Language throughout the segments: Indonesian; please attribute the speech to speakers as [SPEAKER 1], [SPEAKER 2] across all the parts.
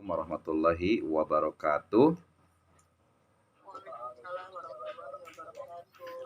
[SPEAKER 1] Warahmatullahi wabarakatuh.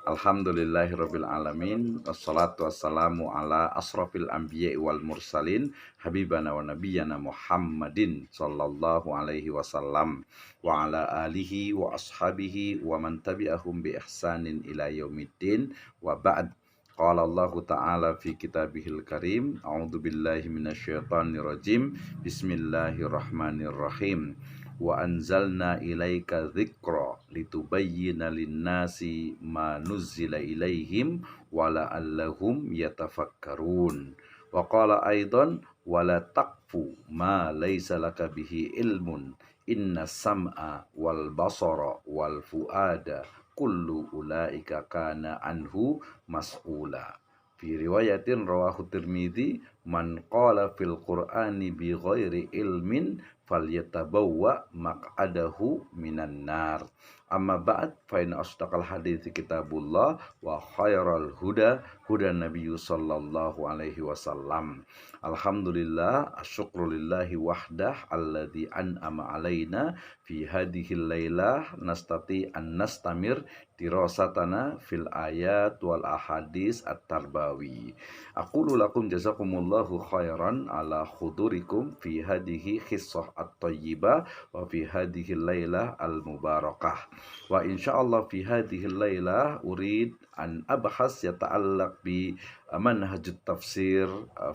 [SPEAKER 1] Alhamdulillahirabbil alamin. Wassalatu wassalamu ala asrofil anbiya'i wal mursalin habibana wa nabiyyana Muhammadin sallallahu alaihi wasallam wa ala alihi wa ashabihi wa man tabi'ahum bi ihsanin ila yaumiddin wa ba'd. Qala Allah Ta'ala fi kitabihil karim. A'udzu billahi minasyaitonir rajim. Bismillahirrahmanirrahim. Wa anzalna ilaika dzikra litubayyana linnasi ma nuzzila ilaihim wa la'allahum yatafakkarun. Wa qala aidan wala taqfu ma laisa laka bihi ilmun inna sam'a wal basara wal fuada kullu ulaika kana anhu mas'ula. Fi riwayatin rawahu Tirmidzi man qala fil qur'ani bi ghairi ilmin falyatabawwa maq'adahu minan nar. Amma ba'd fa in asdaqal hadithi kitabullah wa khairal huda huda nabiyyu sallallahu alaihi wasallam. Alhamdulillah asyukrulillahi wahdah alladzi an'ama alaina fi hadhil lailah nastati an nastamir dirasatana fil ayat wal ahadis at-tarbawi. Aqulu lakum jazakumullahu khairan ala khudurikum fi hadhihi khissah at-tayyibah wa fi hadhihi lailah al-mubarakah. Wa insyaallah fi hadhihi lailah urid an abhas yata'allaq bi manhajut tafsir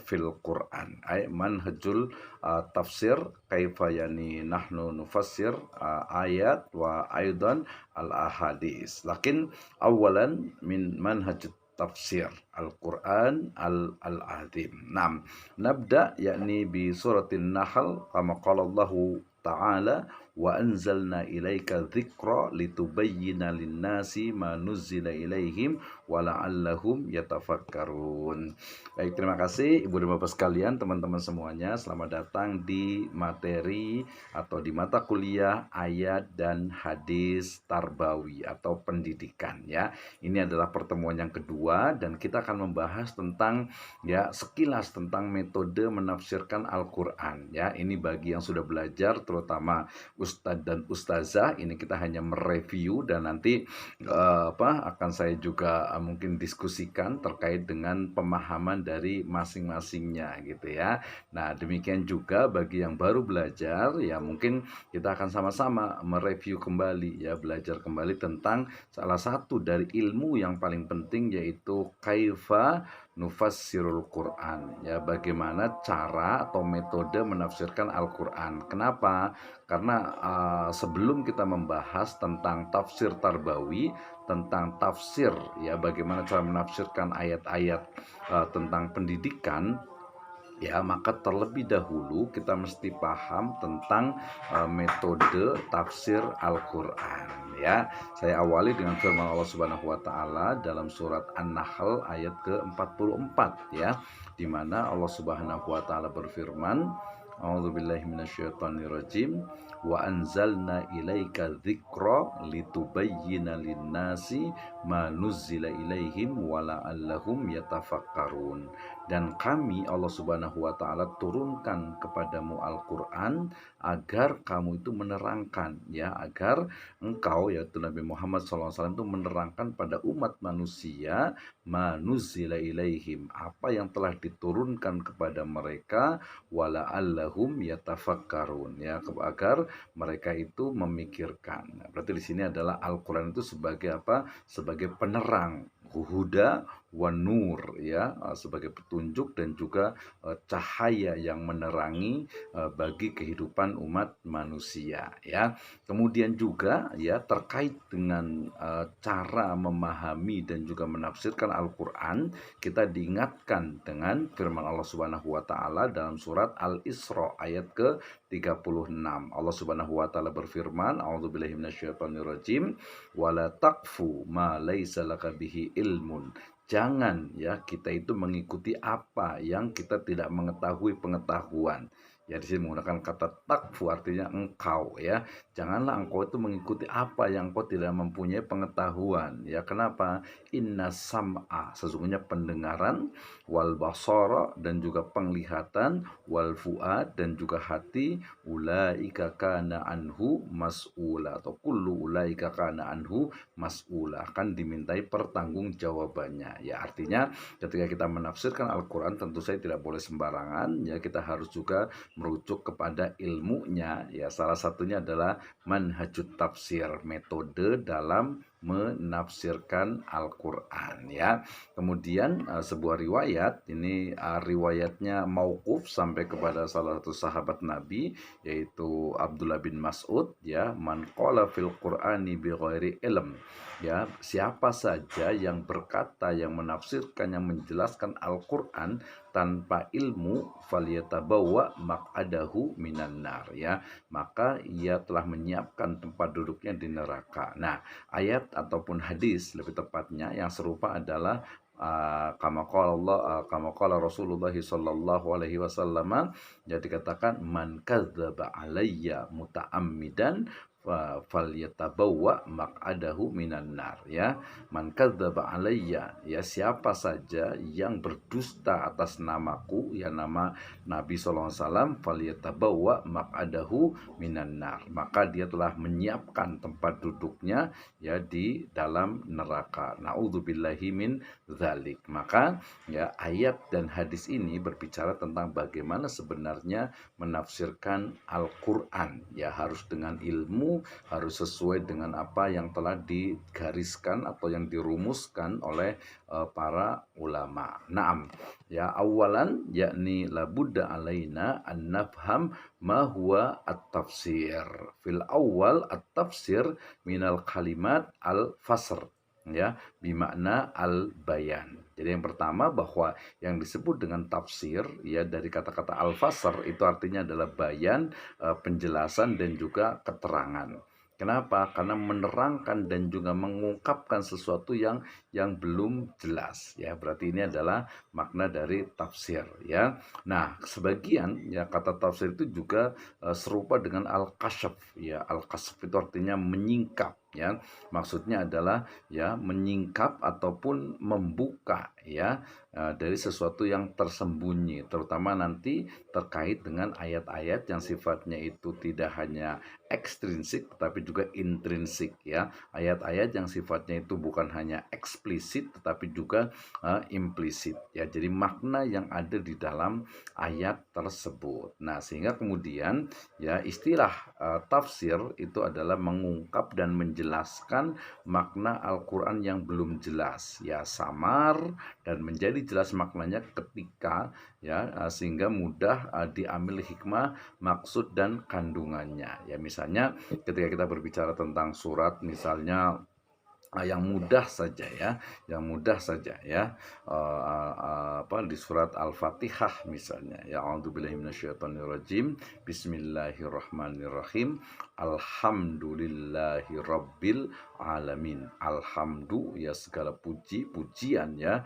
[SPEAKER 1] fil Quran. Ay manhajul tafsir kaifa yani nahnu nufassir ayat wa aidan al ahadis. Lakin awalan min manhajut tafsir Al-Quran al-Azim. Nam, nabda yakni bi suratin Nahl kama qala Allah Ta'ala wa anzalna ilaika dzikra litubayyana linnasi ma nuzzila ilaihim wa la'allahum yatafakkarun. Baik, terima kasih Ibu dan Bapak sekalian, teman-teman semuanya. Selamat datang di materi atau di mata kuliah ayat dan hadis tarbawi atau pendidikan ya. Ini adalah pertemuan yang kedua dan kita akan membahas tentang ya sekilas tentang metode menafsirkan Al-Qur'an ya. Ini bagi yang sudah belajar terutama ustadz dan ustazah, ini kita hanya mereview dan nanti akan saya juga mungkin diskusikan terkait dengan pemahaman dari masing-masingnya gitu ya. Nah, demikian juga bagi yang baru belajar ya mungkin kita akan sama-sama mereview kembali ya, belajar kembali tentang salah satu dari ilmu yang paling penting yaitu kaifa nufassirul Quran ya, bagaimana cara atau metode menafsirkan Al-Quran. Kenapa? Karena sebelum kita membahas tentang tafsir tarbawi, tentang tafsir ya bagaimana cara menafsirkan ayat-ayat tentang pendidikan ya, maka terlebih dahulu kita mesti paham tentang metode tafsir Al-Qur'an ya. Saya awali dengan firman Allah Subhanahu wa taala dalam surat An-Nahl ayat ke-44 ya, di mana Allah Subhanahu wa taala berfirman, A'udzubillahi minasyaitonirrajim wa anzalna ilaika dzikra litubayyana linnasi ma nuzzila ilaihim wa la'allahum yatafakkarun. Dan kami Allah Subhanahu wa taala turunkan kepadamu Al-Qur'an agar kamu itu menerangkan ya, agar engkau yaitu Nabi Muhammad SAW itu menerangkan pada umat manusia manuzzila ilaihim, apa yang telah diturunkan kepada mereka, wala allahum yatafakkarun ya, agar mereka itu memikirkan. Nah, berarti di sini adalah Al-Qur'an itu sebagai apa? Sebagai penerang, huda wa nur ya, sebagai petunjuk dan juga cahaya yang menerangi bagi kehidupan umat manusia ya. Kemudian juga ya terkait dengan cara memahami dan juga menafsirkan Al-Qur'an, kita diingatkan dengan firman Allah Subhanahu wa taala dalam surat Al-Isra ayat ke-36. Allah Subhanahu wa taala berfirman, A'udzubillahi minasyaitonirrajim, wala taqfu ma laisa laka bihi ilmun. Jangan ya kita itu mengikuti apa yang kita tidak mengetahui pengetahuan. Ya di sini menggunakan kata takfu artinya engkau ya. Janganlah engkau itu mengikuti apa yang engkau tidak mempunyai pengetahuan. Ya kenapa? Inna sam'a sesungguhnya pendengaran, wal basara dan juga penglihatan, wal fuad dan juga hati, ulaika kana anhu mas'ula atau kullu ulaika kana anhu mas'ula akan dimintai pertanggungjawabannya. Ya artinya ketika kita menafsirkan Al-Qur'an tentu saja tidak boleh sembarangan ya, kita harus juga merujuk kepada ilmunya ya, salah satunya adalah manhajut tafsir, metode dalam menafsirkan Al-Qur'an ya. Kemudian sebuah riwayat ini riwayatnya mauquf sampai kepada salah satu sahabat Nabi yaitu Abdullah bin Mas'ud ya, man qala fil Qur'ani bi ghairi ilm ya, siapa saja yang berkata, yang menafsirkan, yang menjelaskan Al-Qur'an tanpa ilmu, falyatabawwa maq'adahu minan nar ya, maka ia telah menyiapkan tempat duduknya di neraka. Nah, ayat ataupun hadis lebih tepatnya yang serupa adalah kama qala Rasulullah sallallahu alaihi wasallam, jadi dikatakan man kadzdzaba alayya muta'ammidan falyatabawwa maq'adahu minan nar ya, man kadzdzaba alayya ya, siapa saja yang berdusta atas namaku ya, nama Nabi sallallahu alaihi wasallam, falyatabawwa maq'adahu minan nar, maka dia telah menyiapkan tempat duduknya ya di dalam neraka. Naudzubillahi min dzalik. Maka ya ayat dan hadis ini berbicara tentang bagaimana sebenarnya menafsirkan Al-Qur'an ya, harus dengan ilmu, harus sesuai dengan apa yang telah digariskan atau yang dirumuskan oleh para ulama. Naam. Ya awalan yakni labudda alaina an nafham ma huwa at-tafsir. Fil awal at-tafsir minal kalimat al-fasr ya, bimakna al-bayan. Jadi yang pertama bahwa yang disebut dengan tafsir ya dari kata-kata al-fasr itu artinya adalah bayan, penjelasan dan juga keterangan. Kenapa? Karena menerangkan dan juga mengungkapkan sesuatu yang belum jelas ya. Berarti ini adalah makna dari tafsir ya. Nah, sebagian ya kata tafsir itu juga serupa dengan al-kasyaf ya. Al-kasyaf itu artinya menyingkap ya. Maksudnya adalah ya menyingkap ataupun membuka ya dari sesuatu yang tersembunyi, terutama nanti terkait dengan ayat-ayat yang sifatnya itu tidak hanya ekstrinsik tetapi juga intrinsik ya, ayat-ayat yang sifatnya itu bukan hanya eksplisit tetapi juga implisit ya, jadi makna yang ada di dalam ayat tersebut. Nah, sehingga kemudian ya istilah tafsir itu adalah mengungkap dan menjelaskan makna Al-Qur'an yang belum jelas ya, samar dan menjadi jelas maknanya ketika ya sehingga mudah diambil hikmah, maksud dan kandungannya ya. Misalnya ketika kita berbicara tentang surat misalnya yang mudah saja ya, yang mudah saja ya, di surat Al-Fatihah misalnya ya, a'udzubillahi minasyaitonirrajim, bismillahirrahmanirrahim, alhamdulillahi rabbil alamin. Alhamdu ya segala puji, pujian ya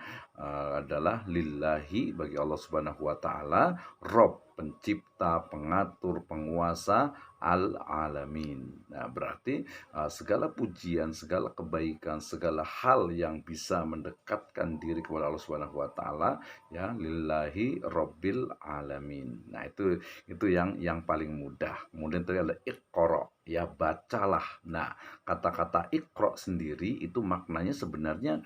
[SPEAKER 1] adalah lillahi bagi Allah Subhanahu wa taala, Rabb pencipta, pengatur, penguasa, al-alamin. Nah, berarti segala pujian, segala kebaikan, segala hal yang bisa mendekatkan diri kepada Allah Subhanahu wa taala ya, lillahi rabbil alamin. Nah, itu yang paling mudah. Kemudian tadi ada iqra ya, bacalah. Nah, kata-kata iqra sendiri itu maknanya sebenarnya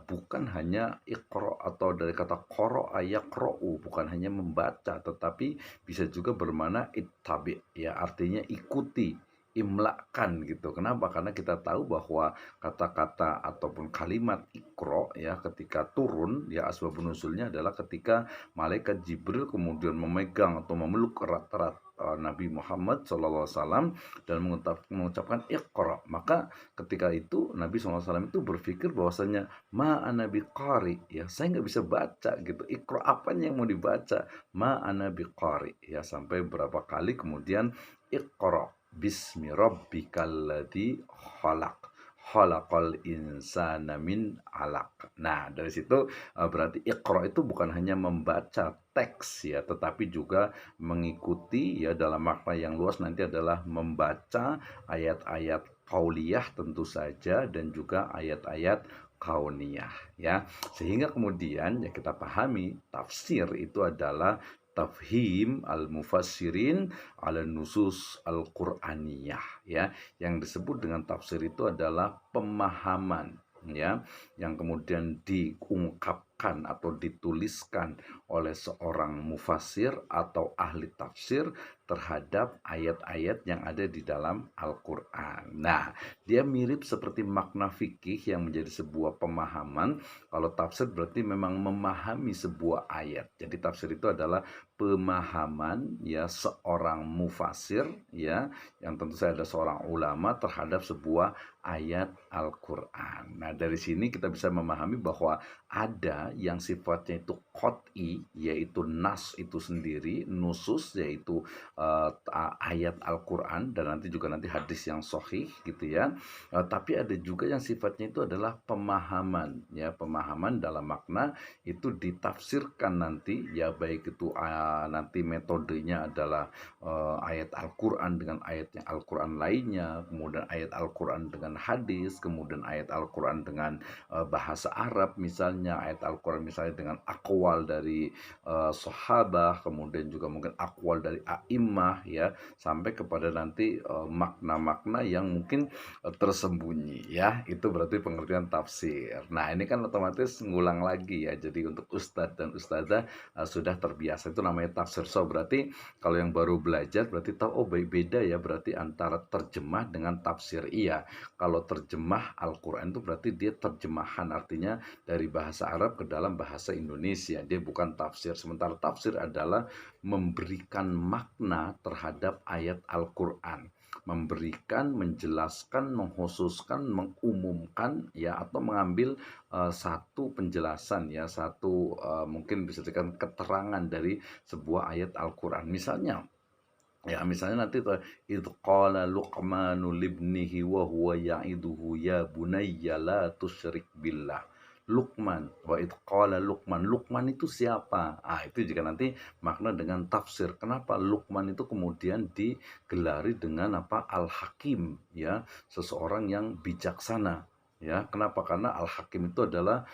[SPEAKER 1] bukan hanya iqra atau dari kata qara'a yaqra'u, bukan hanya membaca tetapi bisa juga bermakna ittabi ya, artinya ikuti, imlakan gitu. Kenapa? Karena kita tahu bahwa kata-kata ataupun kalimat iqra ya ketika turun ya, asbabun nuzulnya adalah ketika malaikat Jibril kemudian memegang atau memeluk erat-erat Nabi Muhammad SAW dan mengucapkan iqra. Maka ketika itu Nabi SAW itu berpikir bahwasanya ma ana biqari ya, saya nggak bisa baca gitu. Iqra apanya yang mau dibaca? Ma ana biqari ya, sampai berapa kali kemudian iqra bismi rabbikal ladzi khalaq. khalaqal insana min 'alaq. Nah, dari situ berarti Iqra itu bukan hanya membaca teks ya, tetapi juga mengikuti ya dalam makna yang luas nanti adalah membaca ayat-ayat qauliyah tentu saja dan juga ayat-ayat kauniyah ya. Sehingga kemudian ya kita pahami tafsir itu adalah tafhim al-mufassirin ala nusus al-Qur'aniyah ya. Yang disebut dengan tafsir itu adalah pemahaman ya yang kemudian diungkapkan atau dituliskan oleh seorang mufassir atau ahli tafsir terhadap ayat-ayat yang ada di dalam Al-Qur'an. Nah, dia mirip seperti makna fikih yang menjadi sebuah pemahaman. Kalau tafsir berarti memang memahami sebuah ayat. Jadi tafsir itu adalah pemahaman ya seorang mufassir ya yang tentu saja ada seorang ulama terhadap sebuah ayat Al-Qur'an. Nah, dari sini kita bisa memahami bahwa ada yang sifatnya itu qot'i yaitu nas itu sendiri, nusus yaitu ayat Al-Qur'an dan nanti juga nanti hadis yang sahih gitu ya. Tapi ada juga yang sifatnya itu adalah pemahaman ya, pemahaman dalam makna itu ditafsirkan nanti ya baik itu nanti metodenya adalah ayat Al-Qur'an dengan ayatnya Al-Qur'an lainnya, kemudian ayat Al-Qur'an dengan hadis, kemudian ayat Al-Qur'an dengan bahasa Arab misalnya, ayat Al-Qur'an misalnya dengan akwal dari sahabah, kemudian juga mungkin akwal dari a'immah ya, sampai kepada nanti makna-makna yang mungkin tersembunyi ya. Itu berarti pengertian tafsir. Nah, ini kan otomatis ngulang lagi ya. Jadi untuk ustadz dan ustadzah sudah terbiasa, itu namanya tafsir. So berarti kalau yang baru belajar berarti tahu oh beda ya berarti antara terjemah dengan tafsir. Iya, kalau terjemah Al-Qur'an itu berarti dia terjemahan, artinya dari bahasa Arab ke dalam bahasa Indonesia. Dia bukan tafsir. Sementara tafsir adalah memberikan makna terhadap ayat Al-Qur'an, memberikan, menjelaskan, mengkhususkan, mengumumkan ya atau mengambil satu penjelasan ya, satu mungkin bisa dikatakan keterangan dari sebuah ayat Al-Qur'an. Misalnya ya misalnya nanti idh qala luqmanu libnihi wa huwa ya'iduhu ya bunayya la tusyrik billah. Luqman, wa idh qala Luqman. Luqman itu siapa? Itu juga nanti makna dengan tafsir. Kenapa Luqman itu kemudian digelari dengan apa? Al-Hakim ya, seseorang yang bijaksana. Ya, kenapa? Karena Al-Hakim itu adalah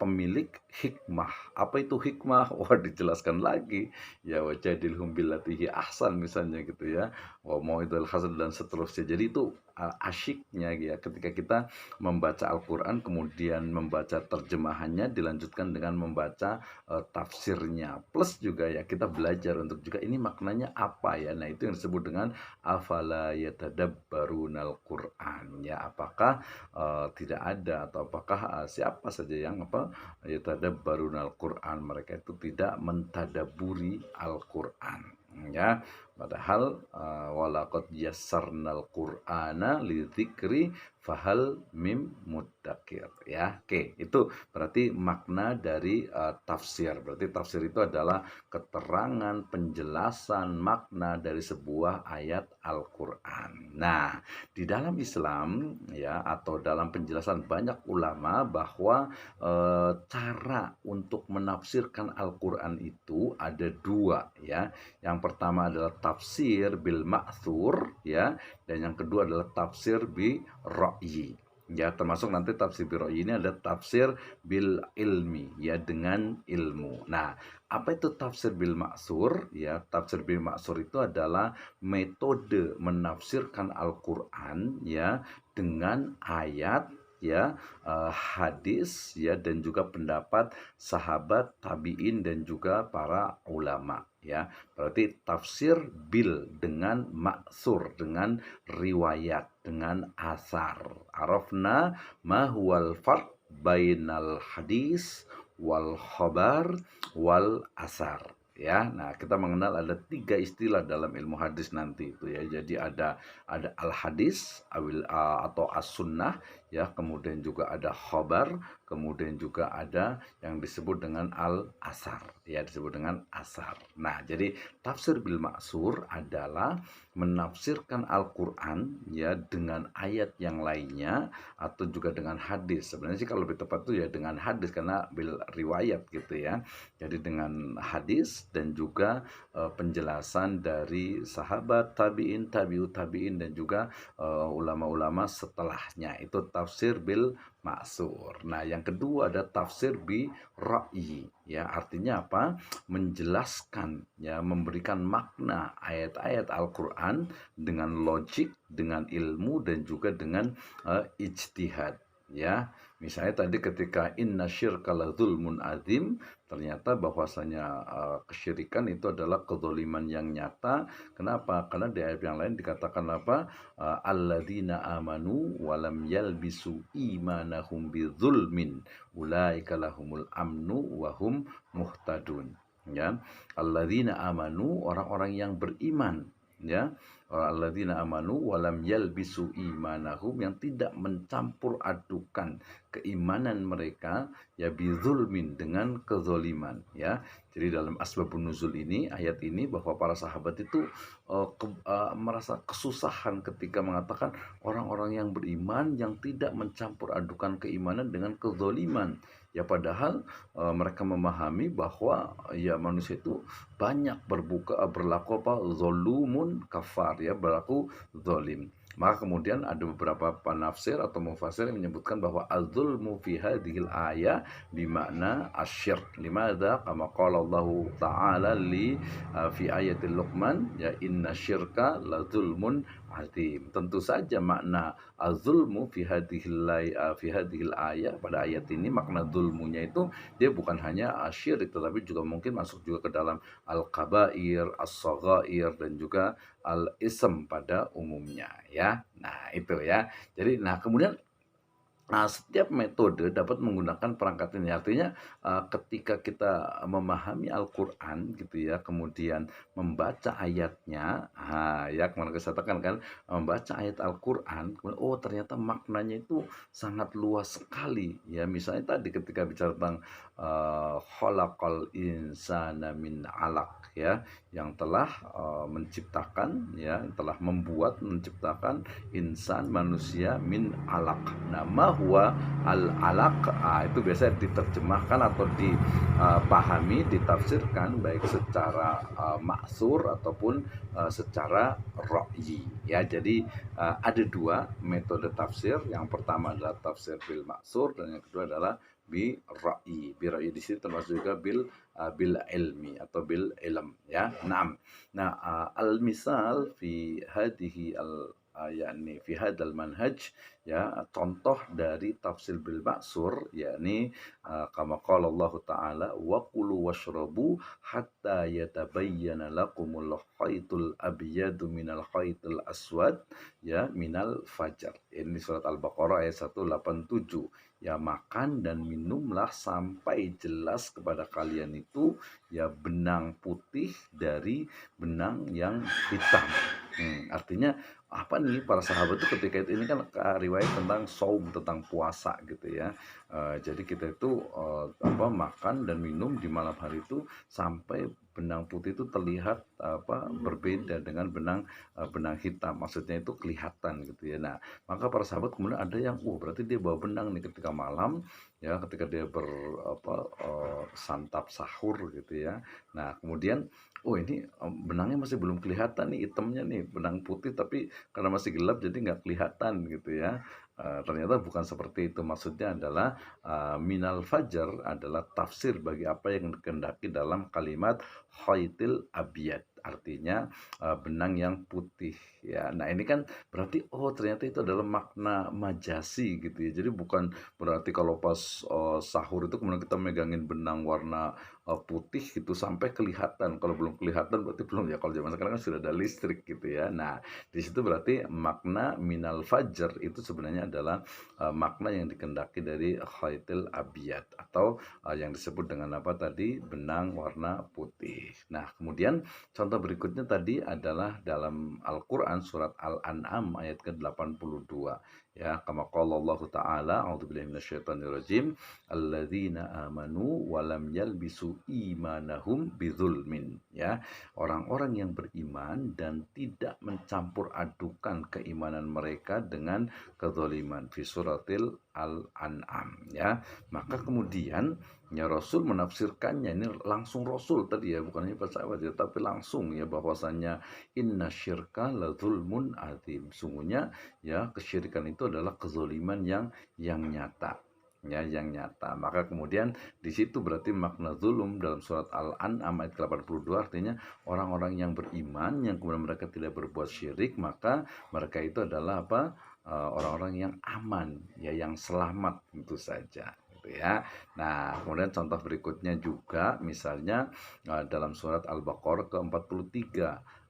[SPEAKER 1] pemilik hikmah. Apa itu hikmah? Wah, dijelaskan lagi. Ya, wajadilhum billati ahsan misalnya gitu ya. Wa mau'idul hasan dan seterusnya. Jadi itu asyiknya ya ketika kita membaca Al-Qur'an kemudian membaca terjemahannya dilanjutkan dengan membaca tafsirnya. Plus juga ya kita belajar untuk juga ini maknanya apa ya. Nah, itu yang disebut dengan afala yatadabbarunal Qur'an ya. Apakah tidak ada atau apakah siapa saja yang yatadabbarunal Qur'an, mereka itu tidak mentadaburi Al-Qur'an ya. Padahal walaqad yassarnal Qur'ana lidzikri fahal mim muddakir ya. Oke, itu berarti makna dari tafsir. Berarti tafsir itu adalah keterangan, penjelasan makna dari sebuah ayat Al-Qur'an. Nah, di dalam Islam ya atau dalam penjelasan banyak ulama bahwa cara untuk menafsirkan Al-Qur'an itu ada dua ya. Yang pertama adalah tafsir bil ma'thur ya, dan yang kedua adalah tafsir bi ra'yi. Ya, termasuk nanti tafsir bi ra'yi ini ada tafsir bil ilmi ya, dengan ilmu. Nah, apa itu tafsir bil maksur? Ya, tafsir bil maksur itu adalah metode menafsirkan Al-Qur'an ya dengan ayat ya, hadis ya, dan juga pendapat sahabat, tabi'in dan juga para ulama ya. Berarti tafsir bil dengan maksur, dengan riwayat, dengan asar. Arafna ma huwal farq bainal hadis wal khabar wal asar ya. Nah, kita mengenal ada tiga istilah dalam ilmu hadis nanti itu ya. Jadi ada al hadis atau as sunnah ya, kemudian juga ada khobar, kemudian juga ada yang disebut dengan al-asar, ya, disebut dengan asar. Nah, jadi tafsir bil maksur adalah menafsirkan Al-Qur'an ya dengan ayat yang lainnya atau juga dengan hadis. Sebenarnya sih kalau lebih tepat itu ya dengan hadis karena bil riwayat gitu ya. Jadi dengan hadis dan juga penjelasan dari sahabat tabi'in, tabi'ut tabi'in dan juga ulama-ulama setelahnya. Itu tafsir bil maksur. Nah, yang kedua ada tafsir bi ra'yi. Ya, artinya apa? Menjelaskan ya, memberikan makna ayat-ayat Al-Qur'an dengan logik, dengan ilmu dan juga dengan ijtihad. Ya, misalnya tadi ketika inna syirka la zulmun azim, ternyata bahwasanya kesyirikan itu adalah kezaliman yang nyata. Kenapa? Karena di ayat yang lain dikatakan apa? Alladzina amanu walam yalbisu imanahum bidzulmin ulaika lahumul amnu wahum muhtadun. Ya, alladzina amanu, orang-orang yang beriman, ya, alladzina amanu walam yalbisu imanahum, yang tidak mencampur adukan keimanan mereka ya bizulmin, dengan kezoliman, ya. Jadi dalam asbabun nuzul ini, ayat ini, bahwa para sahabat itu merasa kesusahan ketika mengatakan orang-orang yang beriman yang tidak mencampur adukan keimanan dengan kezoliman. Ya, padahal mereka memahami bahwa ya manusia itu banyak berlaku apa, zolumun kafar, ya, berlaku zolim. Maka kemudian ada beberapa penafsir atau mufasir yang menyebutkan bahwa az-zulmu fi hadhil ayah bimakna asyirk. Limadza? Kama qala Allah Ta'ala fi ayatil Luqman, ya, inna syirka la zulmun azim. Tentu saja makna az-zulmu fi hadhil ayah, pada ayat ini makna zulmunya itu dia bukan hanya asyirik, tetapi juga mungkin masuk juga ke dalam al-kabair, as-saghair dan juga al-ism pada umumnya, ya. Nah, itu ya. Jadi kemudian setiap metode dapat menggunakan perangkat ini. Artinya ketika kita memahami Al-Qur'an gitu ya, kemudian membaca ayatnya, ya, kemarin saya katakan kan, membaca ayat Al-Qur'an, oh ternyata maknanya itu sangat luas sekali. Ya, misalnya tadi ketika bicara tentang khalaqal insana min 'alaq, ya, yang telah menciptakan, ya, telah menciptakan insan, manusia, min alaq. Nama huwa al alaq, itu biasanya diterjemahkan atau dipahami, ditafsirkan baik secara maksur ataupun secara ra'yi, ya. Jadi ada dua metode tafsir. Yang pertama adalah tafsir bil maksur dan yang kedua adalah bi ra'yi. Bi ra'yi di sini termasuk juga bil ilmi atau bil ilm, ya. Nah, al-misal fi hadhihi yakni fi hadal manhaj, ya, contoh dari tafsir bil maksur yakni kama qala Allah Ta'ala wa kulu washrabu hatta yatabayyana lakumul khaytul abyadu minal khaytil aswad, ya, minal fajar. Ini surat Al-Baqarah ayat 187. Ya, makan dan minumlah sampai jelas kepada kalian itu ya benang putih dari benang yang hitam. Artinya apa nih, para sahabat itu ketika itu, ini kan riwayat tentang saum, tentang puasa gitu ya. Jadi kita itu makan dan minum di malam hari itu sampai benang putih itu terlihat berbeda dengan benang hitam, maksudnya itu kelihatan gitu ya. Nah, maka para sahabat kemudian ada yang berarti dia bawa benang nih ketika malam, ya, ketika dia santap sahur gitu ya. Nah, kemudian ini benangnya masih belum kelihatan nih, hitamnya nih, benang putih, tapi karena masih gelap jadi nggak kelihatan gitu ya. Ternyata bukan seperti itu. Maksudnya adalah minal fajar adalah tafsir bagi apa yang dikehendaki dalam kalimat khaitil abiyad, artinya benang yang putih, ya. Nah, ini kan berarti ternyata itu adalah makna majasi gitu ya. Jadi bukan berarti kalau pas sahur itu kemudian kita megangin benang warna putih gitu sampai kelihatan. Kalau belum kelihatan berarti belum, ya. Kalau zaman sekarang kan sudah ada listrik gitu ya. Nah, di situ berarti makna minal fajar itu sebenarnya adalah makna yang dikehendaki dari khaitil abiyad atau yang disebut dengan apa tadi, benang warna putih. Nah, kemudian contoh berikutnya tadi adalah dalam Al-Qur'an Quran surat Al-An'am ayat ke-82. Ya, kama qala Allah Ta'ala, a'udzubillahi minasyaitonirrajim, alladzina amanu wa lam yalbisu imanahum bidzulmin. Ya, orang-orang yang beriman dan tidak mencampur adukan keimanan mereka dengan kezaliman, fi suratil Al-An'am. Ya, maka kemudian ya Rasul menafsirkannya, ini langsung Rasul tadi ya, bukan hanya sahabat ya, tapi langsung ya, bahwasannya inna syirka la zulmun azim. Sungguhnya ya kesyirikan itu adalah kezaliman yang nyata, ya, yang nyata. Maka kemudian di situ berarti makna zulum dalam surat Al-An'am ayat 82 artinya orang-orang yang beriman yang kemudian mereka tidak berbuat syirik, maka mereka itu adalah apa? Orang-orang yang aman, ya, yang selamat tentu saja, gitu ya. Nah, kemudian contoh berikutnya juga misalnya dalam surat Al-Baqarah ke-43,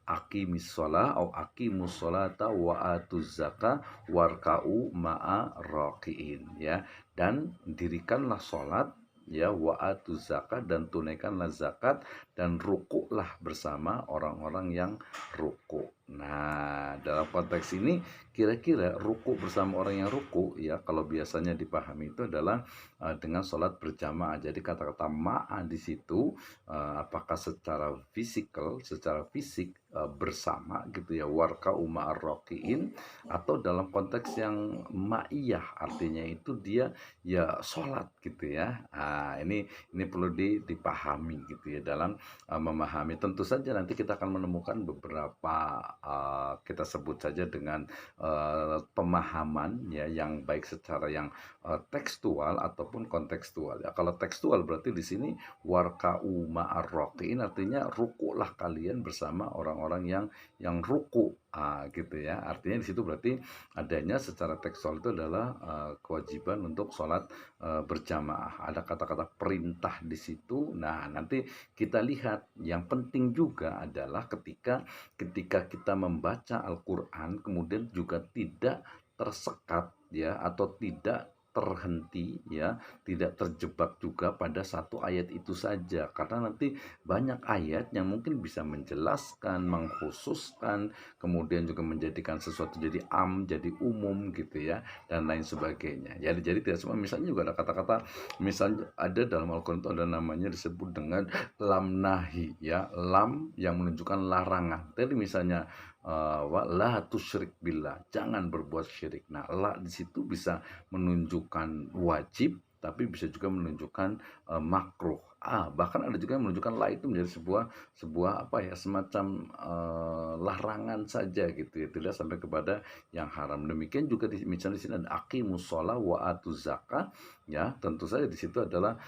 [SPEAKER 1] aqimis sholah atau aqimus sholata wa atuz zaka warka'u ma'a raki'in, ya, dan dirikanlah sholat, ya, wa atuz zakat, dan tunaikanlah zakat, dan rukuklah bersama orang-orang yang ruku. Nah, dalam konteks ini kira-kira ruku bersama orang yang ruku, ya, kalau biasanya dipahami itu adalah dengan sholat berjamaah. Jadi kata-kata ma'a di situ apakah secara fisikal, secara fisik bersama gitu ya, warka umar rokiin, atau dalam konteks yang ma'iyah, artinya itu dia ya sholat gitu ya. Nah, ini perlu dipahami gitu ya dalam memahami. Tentu saja nanti kita akan menemukan beberapa kita sebut saja dengan pemahaman ya, yang baik secara yang tekstual ataupun kontekstual. Ya, kalau tekstual berarti di sini warka'u ma'ar rokiin artinya rukulah kalian bersama orang-orang yang ruku, gitu ya. Artinya di situ berarti adanya secara tekstual itu adalah kewajiban untuk sholat berjamaah. Ada kata-kata perintah di situ. Nah, nanti kita lihat yang penting juga adalah ketika kita membaca Al-Quran kemudian juga tidak tersekat ya, atau tidak terhenti ya, tidak terjebak juga pada satu ayat itu saja, karena nanti banyak ayat yang mungkin bisa menjelaskan, mengkhususkan, kemudian juga menjadikan sesuatu jadi jadi umum gitu ya, dan lain sebagainya. Jadi tidak semua, misalnya juga ada kata-kata, misalnya ada dalam Al-Quran itu ada namanya disebut dengan lam nahi ya, lam yang menunjukkan larangan. Jadi misalnya la tusyrik billah, jangan berbuat syirik. Nah, la di situ bisa menunjukkan wajib, tapi bisa juga menunjukkan makruh. Bahkan ada juga yang menunjukkan la itu menjadi sebuah apa ya, semacam larangan saja gitu ya, tidak sampai kepada yang haram. Demikian juga misalnya di sini ada aqimus shalah wa atuz zakah, ya, tentu saja di situ adalah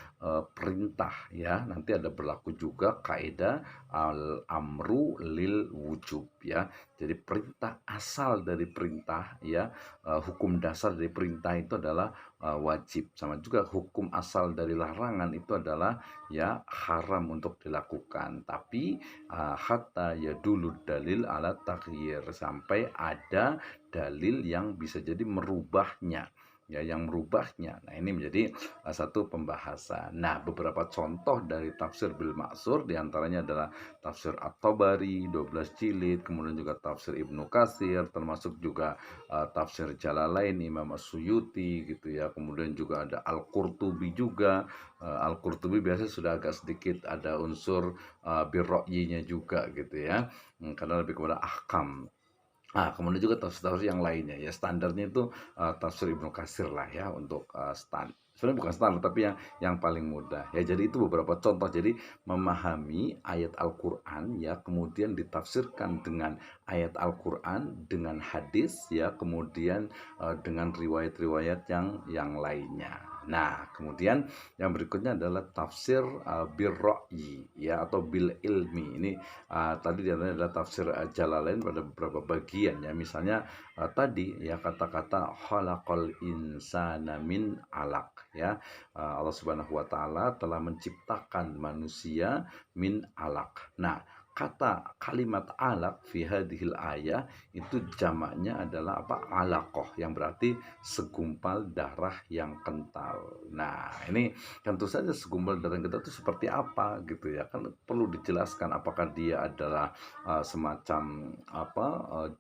[SPEAKER 1] perintah ya. Nanti ada berlaku juga kaidah al amru lil wujub ya. Jadi perintah asal dari perintah ya, hukum dasar dari perintah itu adalah wajib. Sama juga hukum asal dari larangan itu adalah ya haram untuk dilakukan. Tapi hatta ya dulu dalil ala taghyir, sampai ada dalil yang bisa jadi merubahnya ya, yang merubahnya. Nah, ini menjadi satu pembahasan. Nah, beberapa contoh dari tafsir bil ma'sur diantaranya adalah tafsir At-Tabari 12 jilid, kemudian juga tafsir Ibnu Katsir, termasuk juga tafsir Jalalain Imam As-Suyuti gitu ya. Kemudian juga ada Al-Qurtubi juga. Al-Qurtubi biasanya sudah agak sedikit ada unsur birro'yinya juga gitu ya. Karena lebih kepada ahkam. Kemudian juga tafsir-tafsir yang lainnya ya, standarnya itu tafsir Ibnu Katsir lah ya, untuk sebenarnya bukan standar tapi yang paling mudah ya. Jadi itu beberapa contoh. Jadi memahami ayat Al-Qur'an ya, kemudian ditafsirkan dengan ayat Al-Qur'an, dengan hadis ya, kemudian dengan riwayat-riwayat yang lainnya. Nah, kemudian yang berikutnya adalah tafsir birro'yi ya, atau bil ilmi. Ini tadi adalah tafsir Jalalain pada beberapa bagian ya. Misalnya tadi ya, kata-kata khalaqal insana min alaq ya. Allah Subhanahu wa taala telah menciptakan manusia min alaq. Nah, kata kalimat alaq fi hadhil ayah itu jamaknya adalah apa? Alaqah, yang berarti segumpal darah yang kental. Nah, ini tentu saja segumpal darah yang kental itu seperti apa gitu ya. Kan perlu dijelaskan apakah dia adalah semacam apa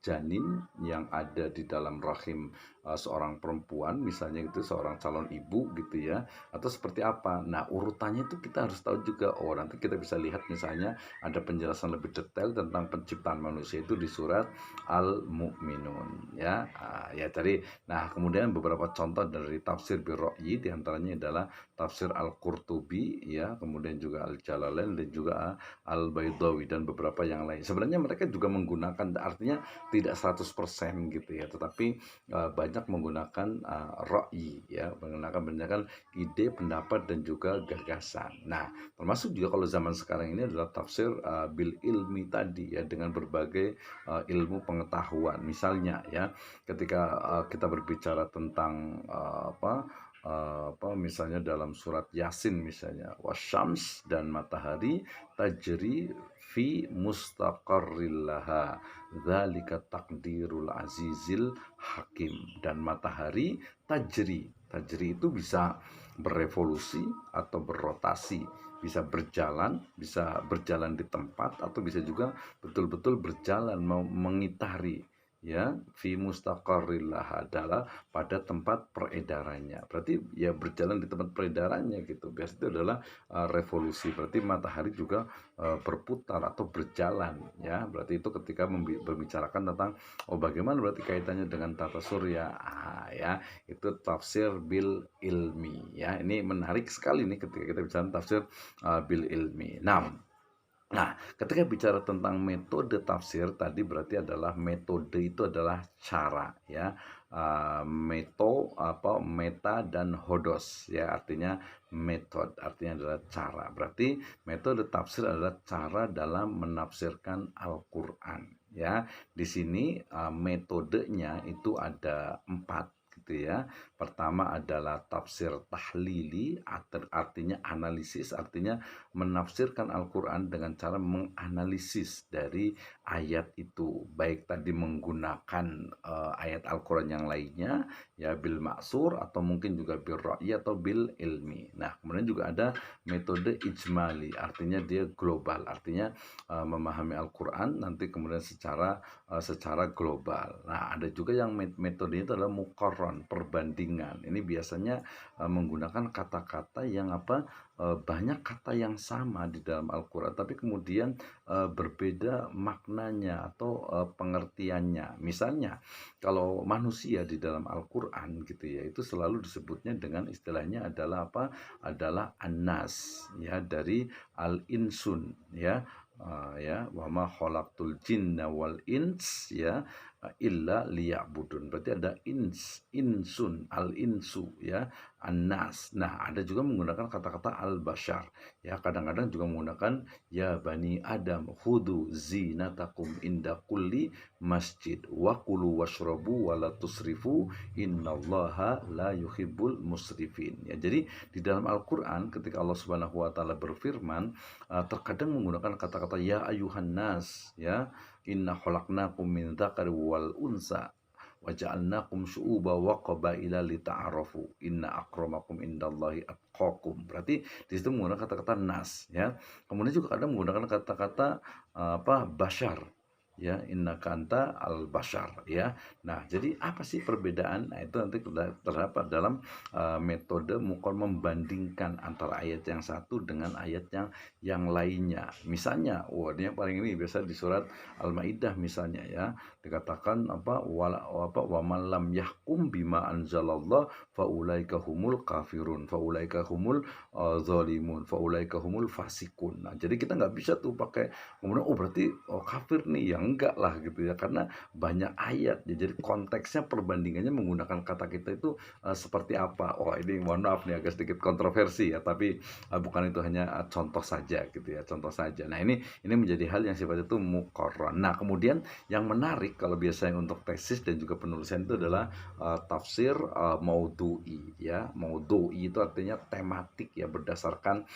[SPEAKER 1] janin yang ada di dalam rahim seorang perempuan misalnya gitu, seorang calon ibu gitu ya, atau seperti apa. Nah, urutannya itu kita harus tahu juga. Oh, nanti kita bisa lihat misalnya ada penjelasan lebih detail tentang penciptaan manusia itu di surat Al-Mu'minun ya. Ya tadi. Nah, kemudian beberapa contoh dari tafsir birra'yi diantaranya adalah tafsir Al-Qurtubi ya, kemudian juga Al-Jalalain dan juga Al-Baidawi dan beberapa yang lain. Sebenarnya mereka juga menggunakan, artinya tidak 100% gitu ya, tetapi banyak menggunakan ra'yi ya, menggunakan ide, pendapat dan juga gagasan. Nah, termasuk juga kalau zaman sekarang ini adalah tafsir bil ilmi tadi ya, dengan berbagai ilmu pengetahuan. Misalnya ya, ketika kita berbicara tentang misalnya dalam surat Yasin misalnya, wasyams, dan matahari tajri fi mustaqarrillaha dzalika takdirul azizil hakim. Dan matahari tajri itu bisa berevolusi atau berrotasi, bisa berjalan di tempat, atau bisa juga betul-betul berjalan mengitari ya, fi mustaqarrillah adalah pada tempat peredarannya. Berarti ya berjalan di tempat peredarannya gitu. Biasanya itu adalah revolusi. Berarti matahari juga berputar atau berjalan ya. Berarti itu ketika membicarakan tentang bagaimana berarti kaitannya dengan tata surya. Ya, itu tafsir bil ilmi ya. Ini menarik sekali nih ketika kita bicara tafsir bil ilmi. Nah, ketika bicara tentang metode tafsir tadi, berarti adalah metode itu adalah cara ya. Meta dan hodos ya, artinya metode artinya adalah cara. Berarti metode tafsir adalah cara dalam menafsirkan Al-Qur'an ya. Di sini metodenya itu ada 4 gitu ya. Pertama adalah tafsir tahlili, artinya analisis, artinya menafsirkan Al-Qur'an dengan cara menganalisis dari ayat itu, baik tadi menggunakan ayat Al-Qur'an yang lainnya ya, bil maksur, atau mungkin juga bil ra'yi atau bil ilmi. Nah, kemudian juga ada metode ijmali, artinya dia global, artinya memahami Al-Qur'an nanti kemudian secara global. Nah, ada juga yang metodenya itu adalah muqarron, perbandingan. Ini biasanya menggunakan kata-kata yang banyak kata yang sama di dalam Al-Qur'an, tapi kemudian berbeda maknanya atau pengertiannya. Misalnya, kalau manusia di dalam Al-Qur'an gitu ya, itu selalu disebutnya dengan istilahnya adalah apa? Adalah An-Nas ya, dari Al-Insun ya. Ya, wa ma khalaqtul jinna wal ins ya illa liya'budun. Berarti ada insun, al-insu ya, an-nas. Nah, ada juga menggunakan kata-kata al-bashar ya, kadang-kadang juga menggunakan ya bani adam khudu zinatakum inda kulli masjid wa kulu washrabu wa la tusrifu innallaha la yuhibbul musrifin ya. Jadi di dalam Al-Qur'an ketika Allah Subhanahu wa taala berfirman, terkadang menggunakan kata-kata ya ayuhan nas ya, inna khalaqnakum min dzakari wal unsa wa ja'alnakum syu'uba wa qabaila lita'arafu inna akramakum indallahi atqakum. Berarti di situ menggunakan kata-kata nas ya. Kemudian juga kadang menggunakan kata-kata bashar ya, innaka anta al-bashar ya. Nah, jadi apa sih perbedaan? Nah, itu nanti terdapat dalam metode mukon, membandingkan antara ayat yang satu dengan ayat yang lainnya. Misalnya, ini yang paling ini biasa di surat Al-Maidah misalnya ya, dikatakan wa man lam yahkum bima anzalallah faulaika humul kafirun, faulaika humul zalimun, faulaika humul fasikun. Nah, jadi kita nggak bisa tuh pakai kemudian berarti kafir nih, yang enggak lah gitu ya, karena banyak ayat ya. Jadi konteksnya, perbandingannya menggunakan kata kita itu seperti apa. Ini mohon maaf nih agak sedikit kontroversi ya, tapi bukan itu, hanya contoh saja gitu ya, contoh saja. Nah, ini menjadi hal yang sifatnya itu muqarran. Nah, kemudian yang menarik kalau biasanya untuk tesis dan juga penulisan itu adalah tafsir maudhu'i ya. Maudhu'i itu artinya tematik ya, berdasarkan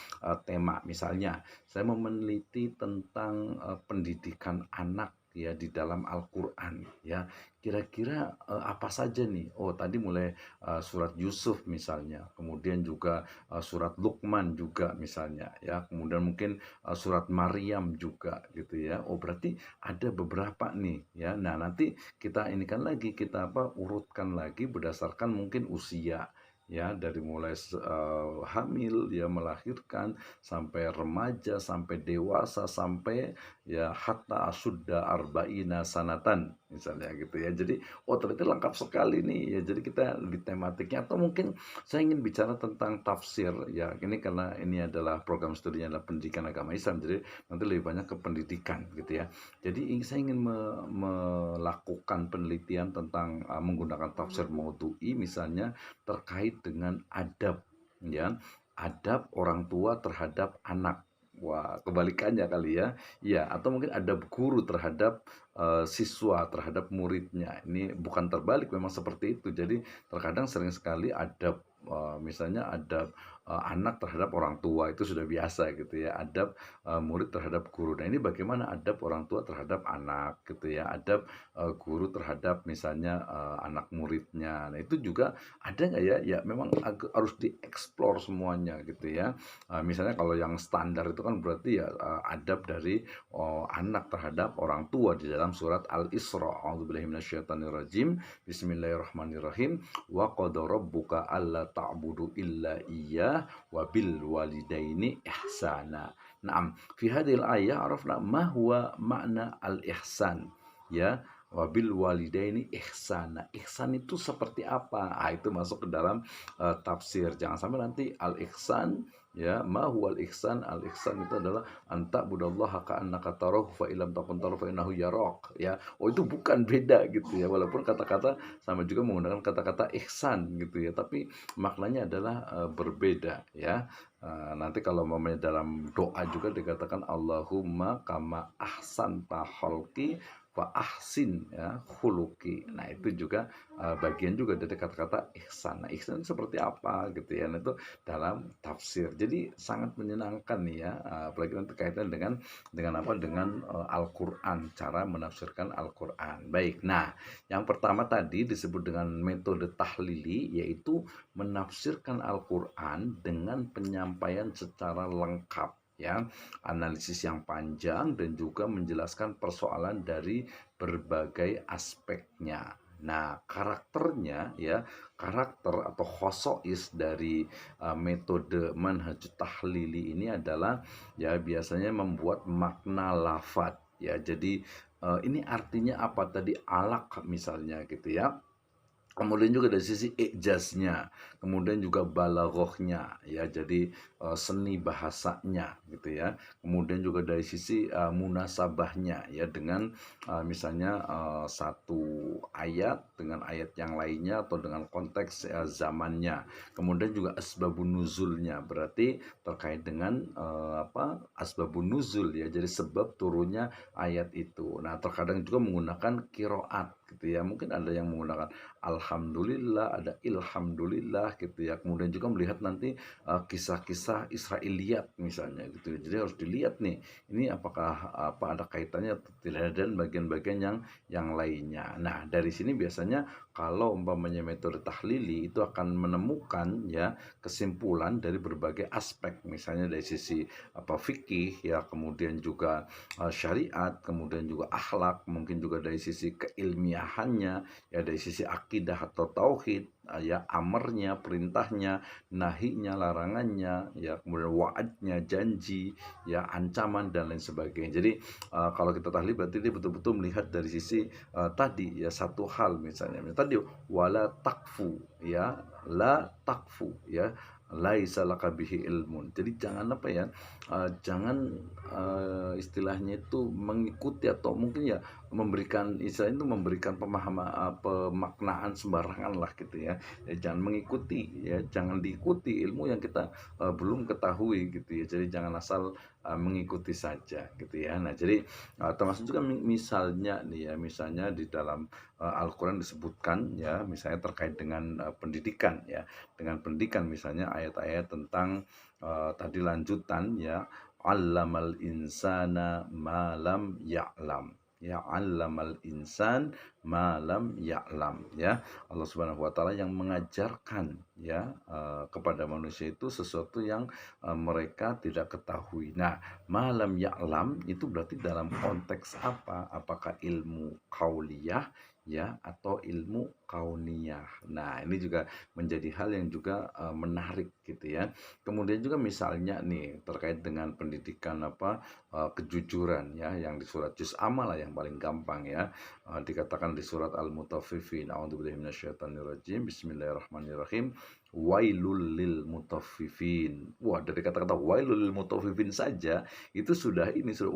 [SPEAKER 1] tema. Misalnya saya mau meneliti tentang pendidikan anak ya di dalam Al-Qur'an ya. Kira-kira apa saja nih? Oh, tadi mulai surat Yusuf misalnya, kemudian juga surat Luqman juga misalnya ya. Kemudian mungkin surat Maryam juga gitu ya. Oh, berarti ada beberapa nih ya. Nah, nanti kita inikan lagi, kita urutkan lagi berdasarkan mungkin usia ya, dari mulai hamil ya, melahirkan sampai remaja, sampai dewasa, sampai ya hatta asudda arba'ina sanatan misalnya gitu ya. Jadi oh, ternyata lengkap sekali nih ya. Jadi kita di tematiknya, atau mungkin saya ingin bicara tentang tafsir ya. Ini karena ini adalah program studinya adalah pendidikan agama Islam, jadi nanti lebih banyak ke pendidikan gitu ya. Jadi saya ingin melakukan penelitian tentang menggunakan tafsir maudhu'i misalnya terkait dengan adab ya, adab orang tua terhadap anak. Wah, kebalikannya kali ya. Ya, atau mungkin adab guru terhadap siswa, terhadap muridnya. Ini bukan terbalik, memang seperti itu. Jadi terkadang sering sekali adab misalnya adab anak terhadap orang tua itu sudah biasa gitu ya. Adab murid terhadap guru. Nah, ini bagaimana adab orang tua terhadap anak gitu ya. Adab guru terhadap misalnya anak muridnya. Nah, itu juga ada nggak ya? Ya, memang harus dieksplor semuanya gitu ya. Misalnya kalau yang standar itu kan berarti ya adab dari anak terhadap orang tua di dalam surat Al-Isra. A'udzubillahi minasyaitonirrajim. Bismillahirrahmanirrahim. Wa qada rabbuka alla ta'budu illa iyyah wa bil walidaini ihsana. Naam, fi hadhil ayah arafna ma huwa makna al-ihsan ya. Wabil walidaini ihsana. Ihsan itu seperti apa? Ah, itu masuk ke dalam tafsir. Jangan sampai nanti al-ihsan ya, ma huwal ihsan. Al-ihsan itu adalah anta budallaha ka'annaka tarahu fa illam takun tarahu fa innahu yarak ya. Oh, itu bukan, beda gitu ya. Walaupun kata-kata sama juga menggunakan kata-kata ihsan gitu ya, tapi maknanya adalah berbeda ya. Nanti kalau dalam doa juga dikatakan Allahumma kama ahsanta khalqi fa ahsin ya khuluqi. Nah, itu juga bagian juga dari kata-kata ihsan. Nah, ihsan seperti apa gitu ya. Nah, itu dalam tafsir. Jadi sangat menyenangkan nih ya, apalagi nanti kaitan dengan apa, dengan Al-Qur'an, cara menafsirkan Al-Qur'an. Baik. Nah, yang pertama tadi disebut dengan metode tahlili, yaitu menafsirkan Al-Qur'an dengan penyampaian secara lengkap ya, analisis yang panjang dan juga menjelaskan persoalan dari berbagai aspeknya. Nah, karakternya ya, karakter atau khosois dari metode manhaj tahlili ini adalah ya biasanya membuat makna lafadz ya. Jadi ini artinya apa tadi, alaq misalnya gitu ya. Kemudian juga dari sisi ijaznya, kemudian juga balaghahnya ya, jadi seni bahasanya gitu ya. Kemudian juga dari sisi munasabahnya ya, dengan misalnya satu ayat dengan ayat yang lainnya atau dengan konteks zamannya. Kemudian juga asbabun nuzulnya, berarti terkait dengan asbabun nuzul ya, jadi sebab turunnya ayat itu. Nah, terkadang juga menggunakan kiroat gitu ya. Mungkin ada yang menggunakan alhamdulillah, ada ilhamdulillah gitu ya. Kemudian juga melihat nanti kisah-kisah Israiliyat misalnya gitu. Jadi harus dilihat nih, ini apakah ada kaitannya atau tidak, dan bagian-bagian yang lainnya. Nah, dari sini biasanya kalau umpamanya metode tahlili itu akan menemukan ya kesimpulan dari berbagai aspek, misalnya dari sisi fikih ya, kemudian juga syariat, kemudian juga akhlak, mungkin juga dari sisi keilmiahannya ya, dari sisi akidah atau tauhid ya, amarnya, perintahnya, nahinya, larangannya ya, kemudian wa'adnya, janji ya, ancaman dan lain sebagainya. Jadi kalau kita tahlil berarti dia betul-betul melihat dari sisi tadi ya, satu hal misalnya tadi wala takfu ya, la takfu ya, laisa laka bihi ilmun. Jadi jangan apa ya, jangan istilahnya itu mengikuti atau mungkin ya memberikan istilah itu memberikan pemahaman pemaknaan sembarangan lah gitu ya. Jangan mengikuti ya, jangan diikuti ilmu yang kita belum ketahui gitu ya. Jadi jangan asal mengikuti saja gitu ya. Nah, jadi termasuk juga misalnya nih ya, misalnya di dalam Al-Qur'an disebutkan ya, misalnya terkait dengan pendidikan ya. Dengan pendidikan misalnya ayat-ayat tentang tadi lanjutan ya, allamal insana malam ya'lam ya, allamal insan malam ya'lam ya. Allah Subhanahu wa taala yang mengajarkan ya kepada manusia itu sesuatu yang mereka tidak ketahui. Nah, malam ya'lam itu berarti dalam konteks apa? Apakah ilmu qauliyah ya atau ilmu kauniyah. Nah, ini juga menjadi hal yang juga menarik gitu ya. Kemudian juga misalnya nih terkait dengan pendidikan kejujuran ya, yang di surat Juz Amma lah yang paling gampang ya. Dikatakan di surat Al-Mutaffifin, a'udzubillahi minasyaitonirrajim, bismillahirrahmanirrahim, wailul lil mutaffifin. Wah, dari kata-kata wailul lil mutaffifin saja itu sudah ini sudah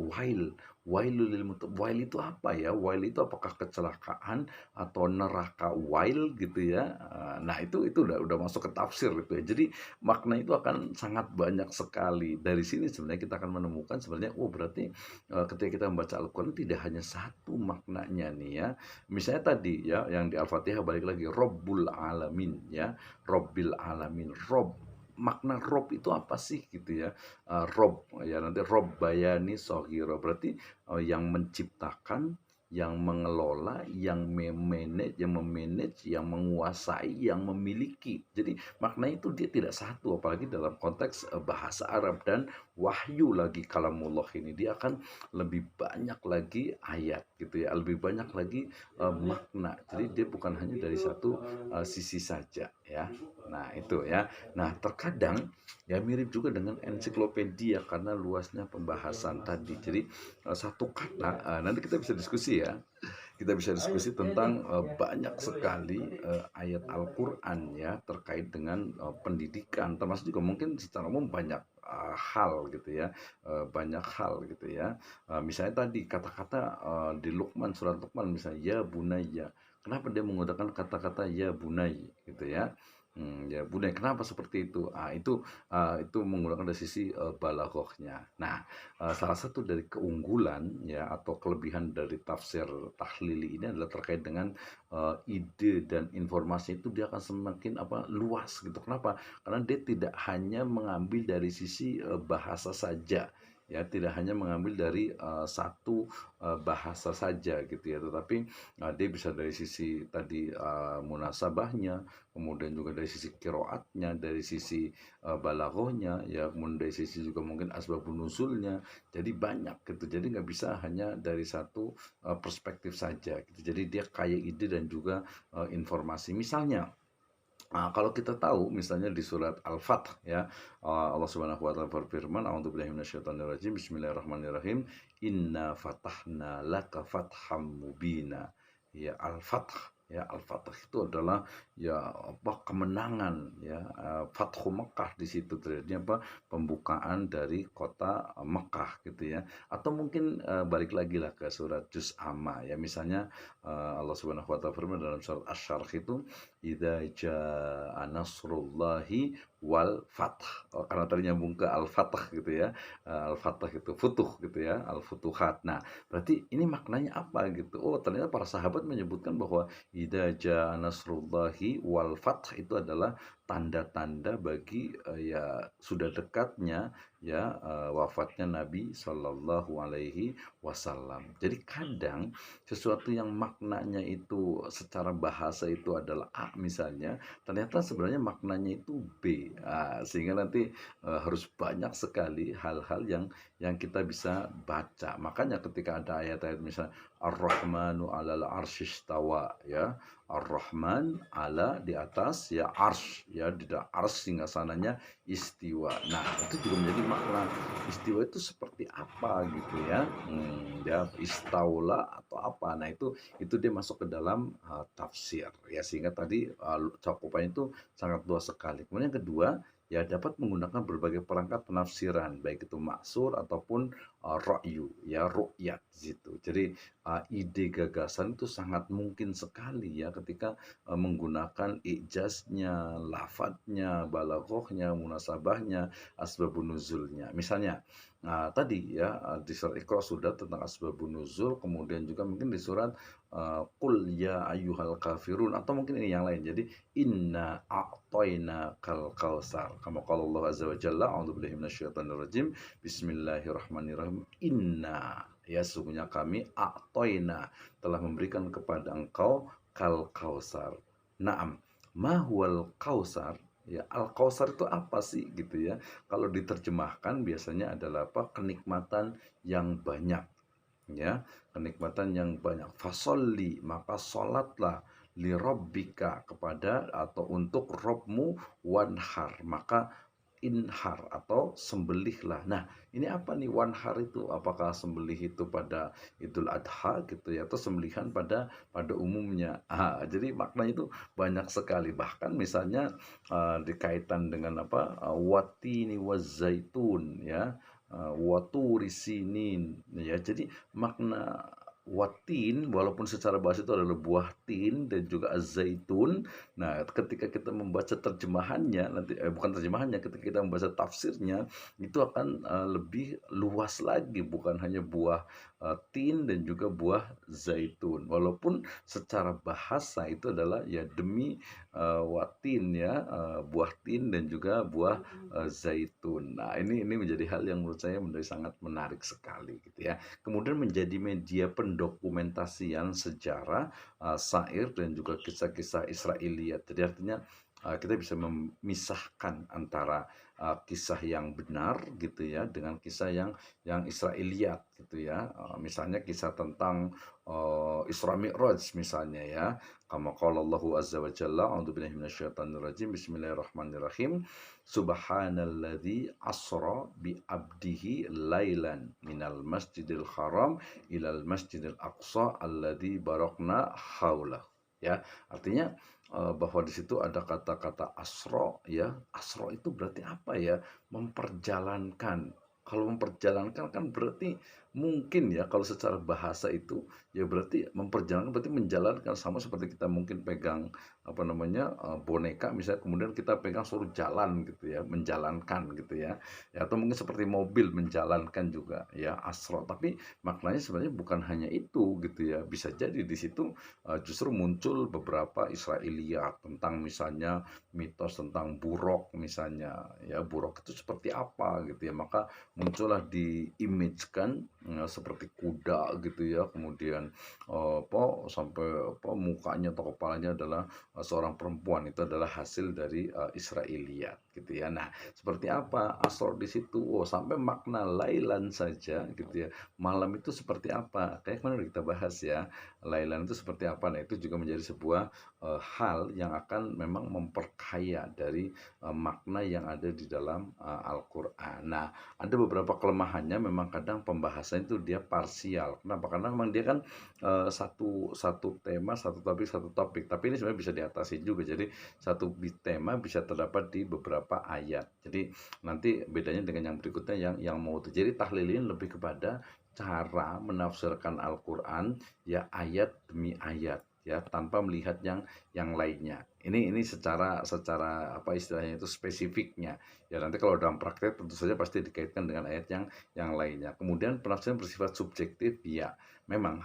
[SPEAKER 1] wailul lil mutaffifin. Wail itu apa ya? Wail itu apakah kecelakaan atau neraka wail gitu ya? Nah, itu udah masuk ke tafsir gitu ya. Jadi makna itu akan sangat banyak sekali. Dari sini sebenarnya kita akan menemukan sebenarnya, oh berarti ketika kita membaca Al-Quran tidak hanya satu maknanya nih ya. Misalnya tadi ya yang di Al-Fatihah, balik lagi Robbul Alamin ya, Robbil Alamin, Rob, makna Rob itu apa sih gitu ya. Rob ya, nanti Rob bayani sohiro berarti yang menciptakan, yang mengelola, yang memanage, yang menguasai, yang memiliki. Jadi maknanya itu dia tidak satu, apalagi dalam konteks bahasa Arab dan wahyu lagi kalamullah ini, dia akan lebih banyak lagi ayat gitu ya, lebih banyak lagi makna. Jadi dia bukan hanya dari satu sisi saja ya. Nah, itu ya. Nah, terkadang ya mirip juga dengan ensiklopedia karena luasnya pembahasan tadi. Jadi satu kata, nanti kita bisa diskusi ya. Kita bisa diskusi tentang banyak sekali ayat Al-Qur'an ya terkait dengan pendidikan, termasuk juga mungkin secara umum banyak hal gitu ya. Banyak hal gitu ya. Misalnya tadi kata-kata di Luqman, surat Luqman misalnya ya bunayya. Kenapa dia menggunakan kata-kata ya bunay gitu ya? Ya bunay, kenapa seperti itu? Itu menggunakan dari sisi balaghahnya. Nah, salah satu dari keunggulan ya atau kelebihan dari tafsir tahlili ini adalah terkait dengan ide dan informasi itu dia akan semakin luas gitu. Kenapa? Karena dia tidak hanya mengambil dari sisi bahasa saja ya, tidak hanya mengambil dari satu bahasa saja gitu ya, tetapi dia bisa dari sisi tadi munasabahnya, kemudian juga dari sisi kiroatnya, dari sisi balaghahnya ya, kemudian dari sisi juga mungkin asbabun nuzulnya. Jadi banyak gitu, jadi nggak bisa hanya dari satu perspektif saja gitu. Jadi dia kaya ide dan juga informasi. Misalnya kalau kita tahu misalnya di surat Al-Fath ya, Allah Subhanahu wa taala berfirman, a'udzubillahi minasyaitonirrajim, bismillahirrahmanirrahim, inna fatahna laka fatham mubina. Ya, Al-Fath ya, Al-Fath itu adalah ya kemenangan ya, Fathu Mekah, di situ terjadi pembukaan dari kota Mekah gitu ya. Atau mungkin balik lagi lah ke surat Juz Amma ya, misalnya Allah Subhanahu wa taala firman dalam surat Asy-Syarh itu, idza jaa nasrullahi wal fath. Karena tadi nyambung ke al-fath gitu ya. Al-fath itu futuh gitu ya, al-futuhat. Nah, berarti ini maknanya apa gitu. Oh, ternyata para sahabat menyebutkan bahwa idza jaa nasrullahi wal fath itu adalah tanda-tanda bagi ya sudah dekatnya ya wafatnya Nabi Shallallahu alaihi wasallam. Jadi kadang sesuatu yang maknanya itu secara bahasa itu adalah A misalnya, ternyata sebenarnya maknanya itu B. Sehingga nanti harus banyak sekali hal-hal yang kita bisa baca. Makanya ketika ada ayat-ayat misalnya Ar-Rahmanu 'alal arsyistawa ya, Ar-Rahman ala di atas ya arsy ya, di arsy singgasananya istiwa. Nah, itu juga menjadi makna istiwa itu seperti apa gitu ya. Ya istaula atau apa. Nah, itu dia masuk ke dalam tafsir ya, sehingga tadi cakupannya itu sangat luas sekali. Kemudian yang kedua ya, dapat menggunakan berbagai perangkat penafsiran baik itu maksur ataupun ra'yu ya, ru'yat gitu. Jadi ide gagasan itu sangat mungkin sekali ya ketika menggunakan ijaznya, lafadznya, balaghahnya, munasabahnya, asbabun nuzulnya. Misalnya tadi ya di surat Iqra sudah tentang asbabun nuzul, kemudian juga mungkin di surat qul ya ayyuhal kafirun, atau mungkin ini yang lain. Jadi inna a'toina kal kausar. Kama qala Allah azza wa jalla, a'udzubillahi minasyaitonir rajim. Bismillahirrahmanirrahim. Inna, ya sesungguhnya kami a'toina telah memberikan kepada engkau kal kausar. Naam, mahwal kausar. Ya, al kausar itu apa sih gitu ya? Kalau diterjemahkan biasanya adalah apa? Kenikmatan yang banyak, ya, kenikmatan yang banyak. Fasolli, maka sholatlah, li rabbika, kepada atau untuk Robmu, wanhar, maka inhar atau sembelihlah. Nah, ini apa nih wanhar itu? Apakah sembelih itu pada Idul Adha gitu ya, atau sembelihan pada umumnya? Jadi maknanya itu banyak sekali. Bahkan misalnya dikaitan dengan apa? Watini wazaitun ya, waturi sinin ya. Jadi makna watin walaupun secara bahasa itu adalah buah tin dan juga zaitun. Nah, ketika kita membaca terjemahannya nanti bukan terjemahannya, ketika kita membaca tafsirnya itu akan lebih luas lagi, bukan hanya buah tin dan juga buah zaitun. Walaupun secara bahasa itu adalah ya demi watin ya, buah tin dan juga buah zaitun. Nah, ini menjadi hal yang menurut saya menjadi sangat menarik sekali gitu ya. Kemudian menjadi media pendokumentasian sejarah, syair dan juga kisah-kisah Israiliyat. Jadi artinya kita bisa memisahkan antara kisah yang benar gitu ya dengan kisah yang Israiliyat gitu ya. Misalnya kisah tentang Isra Mi'raj misalnya ya. Kama qala Allahu azza wa jalla, a'udzubillahi minasyaitonir rajim, bismillahirrahmanirrahim. Subhanalladzi asra bi abdihi lailan minal masjidil haram ilal masjidil aqsa alladzi barakna haula. Ya, artinya bahwa di situ ada kata-kata asro ya. Asro itu berarti apa ya? Memperjalankan. Kalau memperjalankan kan berarti mungkin ya, kalau secara bahasa itu ya berarti memperjalankan, berarti menjalankan, sama seperti kita mungkin pegang apa namanya boneka misalnya, kemudian kita pegang suruh jalan gitu ya, menjalankan gitu ya. Ya, atau mungkin seperti mobil menjalankan juga ya asro. Tapi maknanya sebenarnya bukan hanya itu gitu ya. Bisa jadi di situ justru muncul beberapa Israiliyat tentang misalnya mitos tentang buruk misalnya ya, buruk itu seperti apa gitu ya, maka muncullah diimagekan seperti kuda gitu ya, kemudian apa sampai apa mukanya atau kepalanya adalah seorang perempuan. Itu adalah hasil dari Israiliyat gitu ya. Nah, seperti apa asor di situ? Oh, sampai makna lailan saja gitu ya, malam itu seperti apa, kayak kemarin udah kita bahas ya, lailan itu seperti apa. Nah, itu juga menjadi sebuah hal yang akan memang memperkaya dari makna yang ada di dalam Al-Qur'an. Nah, ada beberapa kelemahannya, memang kadang pembahasan itu dia parsial. Kenapa? Karena memang dia kan satu tema, satu topik. Tapi ini sebenarnya bisa diatasi juga. Jadi satu tema bisa terdapat di beberapa ayat. Jadi nanti bedanya dengan yang berikutnya yang mau itu. Jadi tahlil ini lebih kepada cara menafsirkan Al-Qur'an ya, ayat demi ayat ya, tanpa melihat yang lainnya. Ini secara apa istilahnya itu, spesifiknya. Ya, nanti kalau dalam praktek tentu saja pasti dikaitkan dengan ayat yang lainnya. Kemudian penafsiran bersifat subjektif, ya memang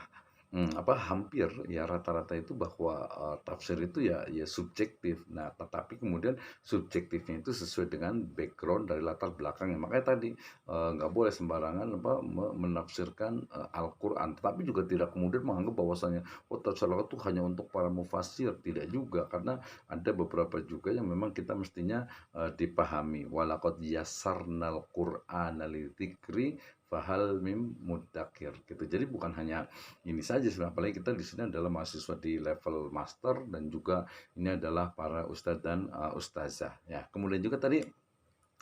[SPEAKER 1] apa hampir ya rata-rata itu bahwa tafsir itu ya subjektif. Nah, tetapi kemudian subjektifnya itu sesuai dengan background dari latar belakangnya. Makanya tadi nggak boleh sembarangan apa menafsirkan Al-Qur'an. Tetapi juga tidak kemudian menganggap bahwasanya tafsir Al-Qur'an itu hanya untuk para mufasir. Tidak juga, karena ada beberapa juga yang memang kita mestinya dipahami. Walaqad yassarnal Qur'ana lidzikri fahal mim mudakir gitu. Jadi bukan hanya ini saja sebenarnya, apalagi kita di sini adalah mahasiswa di level master dan juga ini adalah para ustadz dan ustazah ya. Kemudian juga tadi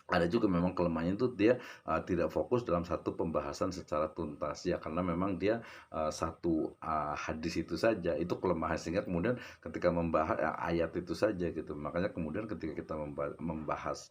[SPEAKER 1] Ada juga memang kelemahannya itu dia tidak fokus dalam satu pembahasan secara tuntas ya, karena memang dia satu hadis itu saja itu kelemahan, sehingga kemudian ketika membahas ayat itu saja gitu, makanya kemudian ketika kita membahas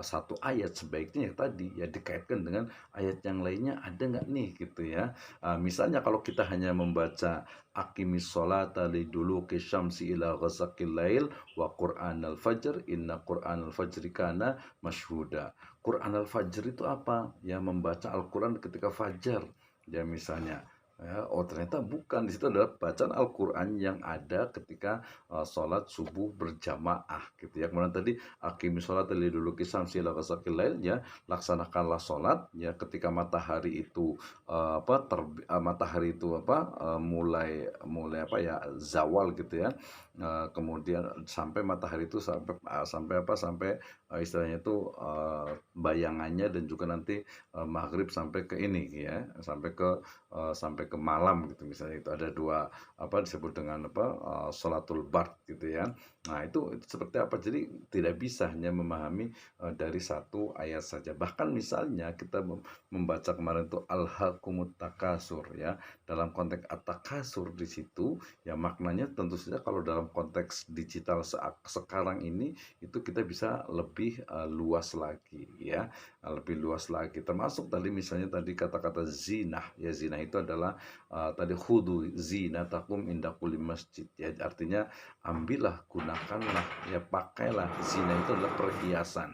[SPEAKER 1] satu ayat, sebaiknya ya tadi ya dikaitkan dengan ayat yang lainnya, ada nggak nih gitu ya. Misalnya kalau kita hanya membaca aqimis sholata liduluki syamsi ila ghasaqil lail wa qur'anal fajr inna qur'anal fajri kana masyhuda. Quran al-Fajr itu apa? Ya membaca Al-Quran ketika fajar. Ya misalnya, ya, oh ternyata bukan, di situ adalah bacaan Al-Quran yang ada ketika sholat subuh berjamaah gitu ya. Kemudian tadi aqimi sholat liduluki syamsi ila ghasaqil lail, ya laksanakanlah sholat ya ketika matahari itu matahari itu mulai mulai apa ya, zawal gitu ya. Kemudian sampai matahari itu sampai istilahnya itu bayangannya, dan juga nanti maghrib sampai ke ini ya, sampai ke malam gitu, misalnya itu ada dua disebut dengan sholatul bard gitu ya. Nah itu seperti apa, jadi tidak bisa hanya memahami dari satu ayat saja. Bahkan misalnya kita membaca kemarin itu alhaqumut takasur ya, dalam konteks at-takasur di situ ya, maknanya tentu saja kalau dalam konteks digital sekarang ini itu kita bisa lebih luas lagi ya, lebih luas lagi, termasuk tadi misalnya tadi kata-kata zinah ya. Zinah itu adalah tadi khudu zinatakum inda kulli masjid ya, artinya ambillah, gunakanlah ya, pakailah. Zina itu adalah perhiasan.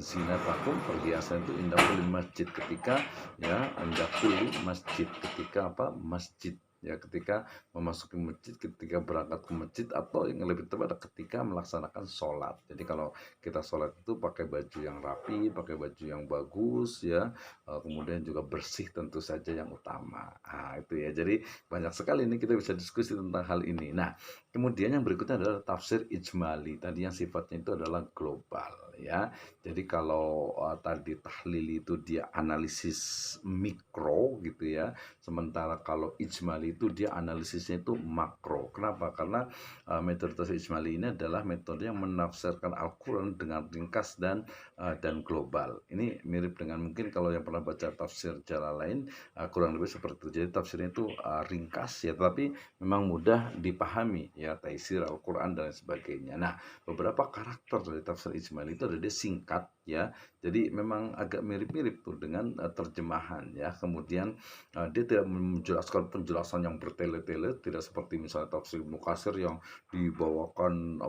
[SPEAKER 1] Zinatakum, perhiasan itu inda kulli masjid, ketika ya inda kulli masjid, ketika masjid ya, ketika memasuki masjid, ketika berangkat ke masjid, atau yang lebih tepat ketika melaksanakan sholat. Jadi kalau kita sholat itu pakai baju yang rapi, pakai baju yang bagus ya, kemudian juga bersih tentu saja yang utama. Itu ya, jadi banyak sekali ini kita bisa diskusi tentang hal ini. Nah kemudian yang berikutnya adalah tafsir ijmali, tadi yang sifatnya itu adalah global ya. Jadi kalau tadi tahlil itu dia analisis mikro gitu ya, sementara kalau ijmali itu dia analisisnya itu makro. Kenapa? Karena metode tafsir ijmali ini adalah metode yang menafsirkan Al-Quran dengan ringkas dan global. Ini mirip dengan mungkin kalau yang pernah baca tafsir Jalalain, kurang lebih seperti itu. Jadi tafsirnya itu ringkas ya, tapi memang mudah dipahami ya, taisir Al-Quran dan sebagainya. Nah beberapa karakter dari tafsir ijmali itu ada dia singkat ya, jadi memang agak mirip-mirip tuh dengan terjemahan ya. Kemudian dia tidak menjelaskan penjelasan yang bertele-tele, tidak seperti misalnya tafsir Mukatsir yang dibawakan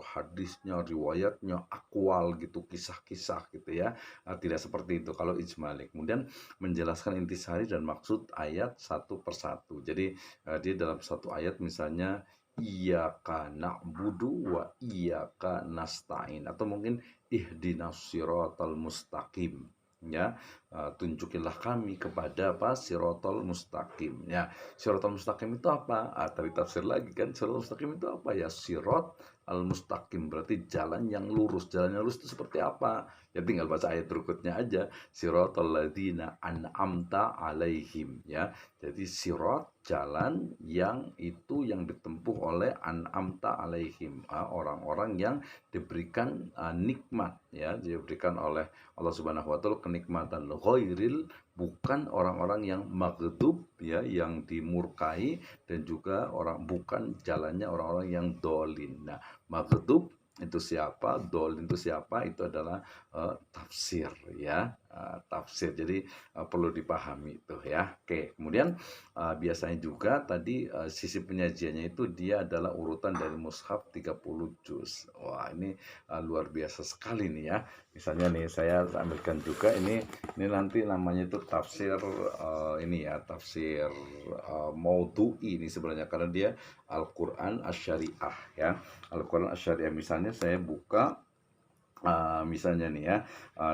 [SPEAKER 1] hadisnya, riwayatnya, akwal gitu, kisah-kisah gitu ya. Tidak seperti itu kalau ijmali. Kemudian menjelaskan intisari dan maksud ayat satu persatu. Jadi dia dalam satu ayat misalnya iyyaka na'budu wa iyyaka nasta'in, atau mungkin ihdinas siratal mustaqim ya, tunjukilah kami kepada siratal mustaqim ya. Siratal mustaqim itu apa? Tadi tafsir lagi kan, siratal mustaqim itu apa ya, sirat al mustaqim berarti jalan yang lurus. Jalan yang lurus itu seperti apa ya, tinggal baca ayat berikutnya aja, siratal ladzina an'amta alaihim ya. Jadi sirat, jalan yang itu yang ditempuh oleh an'amta alaihim, orang-orang yang diberikan nikmat ya, diberikan oleh Allah Subhanahu wa taala kenikmatan, ghairil, bukan orang-orang yang maghdub ya, yang dimurkai, dan juga bukan jalannya orang-orang yang dolin. Nah maghdub itu siapa, dolin itu siapa, itu adalah tafsir ya, tafsir. Jadi perlu dipahami itu ya. Oke, kemudian biasanya juga tadi sisi penyajiannya itu dia adalah urutan dari mushaf 30 juz. Wah ini luar biasa sekali nih ya. Misalnya nih saya ambilkan juga ini nanti namanya itu tafsir ini ya, tafsir maudhu'i ini sebenarnya, karena dia Al-Quran Asy-Syariah ya. Al-Quran Asy-Syariah, misalnya saya buka misalnya nih ya,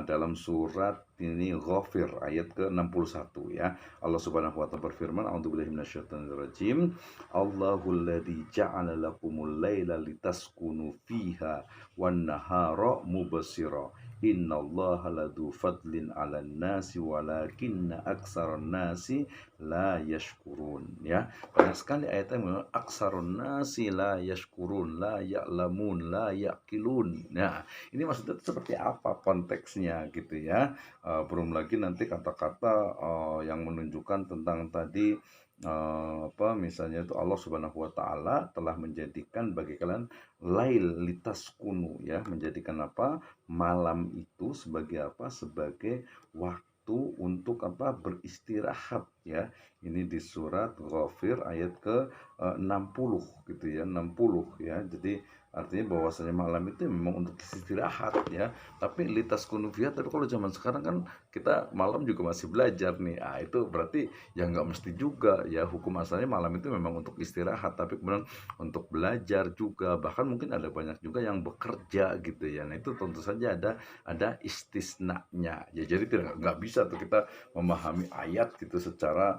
[SPEAKER 1] dalam surat ini Ghafir ayat ke-61 ya. Allah Subhanahu wa taala berfirman, a'udzubillahi minasyaitonirrajim, Allahul ladzi ja'ala lakumul laila litaskunu fiha wan nahara mubsira innallaha ladu fadlin 'alan nasi walakinna aksaron nasi la yashkurun. Ya, banyak sekali ayat yang memang aksarun nasi la yashkurun, la ya'lamun, la yaqilun. Nah, ini maksudnya seperti apa konteksnya gitu ya. Belum lagi nanti kata-kata yang menunjukkan tentang tadi apa misalnya itu Allah Subhanahu wa taala telah menjadikan bagi kalian lail litaskunu, ya, menjadikan apa malam itu sebagai apa, sebagai waktu untuk apa, beristirahat, ya. Ini di surat Ghafir ayat ke 60 gitu ya, 60 ya. Jadi artinya bahwasanya malam itu memang untuk istirahat, ya. Tapi litas kunufiat, tapi kalau zaman sekarang kan kita malam juga masih belajar nih. Ah, itu berarti ya nggak mesti juga, ya. Hukum asalnya malam itu memang untuk istirahat, tapi kemudian untuk belajar juga, bahkan mungkin ada banyak juga yang bekerja gitu ya. Nah, itu tentu saja ada istisnanya, ya. Jadi tidak, nggak bisa tuh kita memahami ayat gitu secara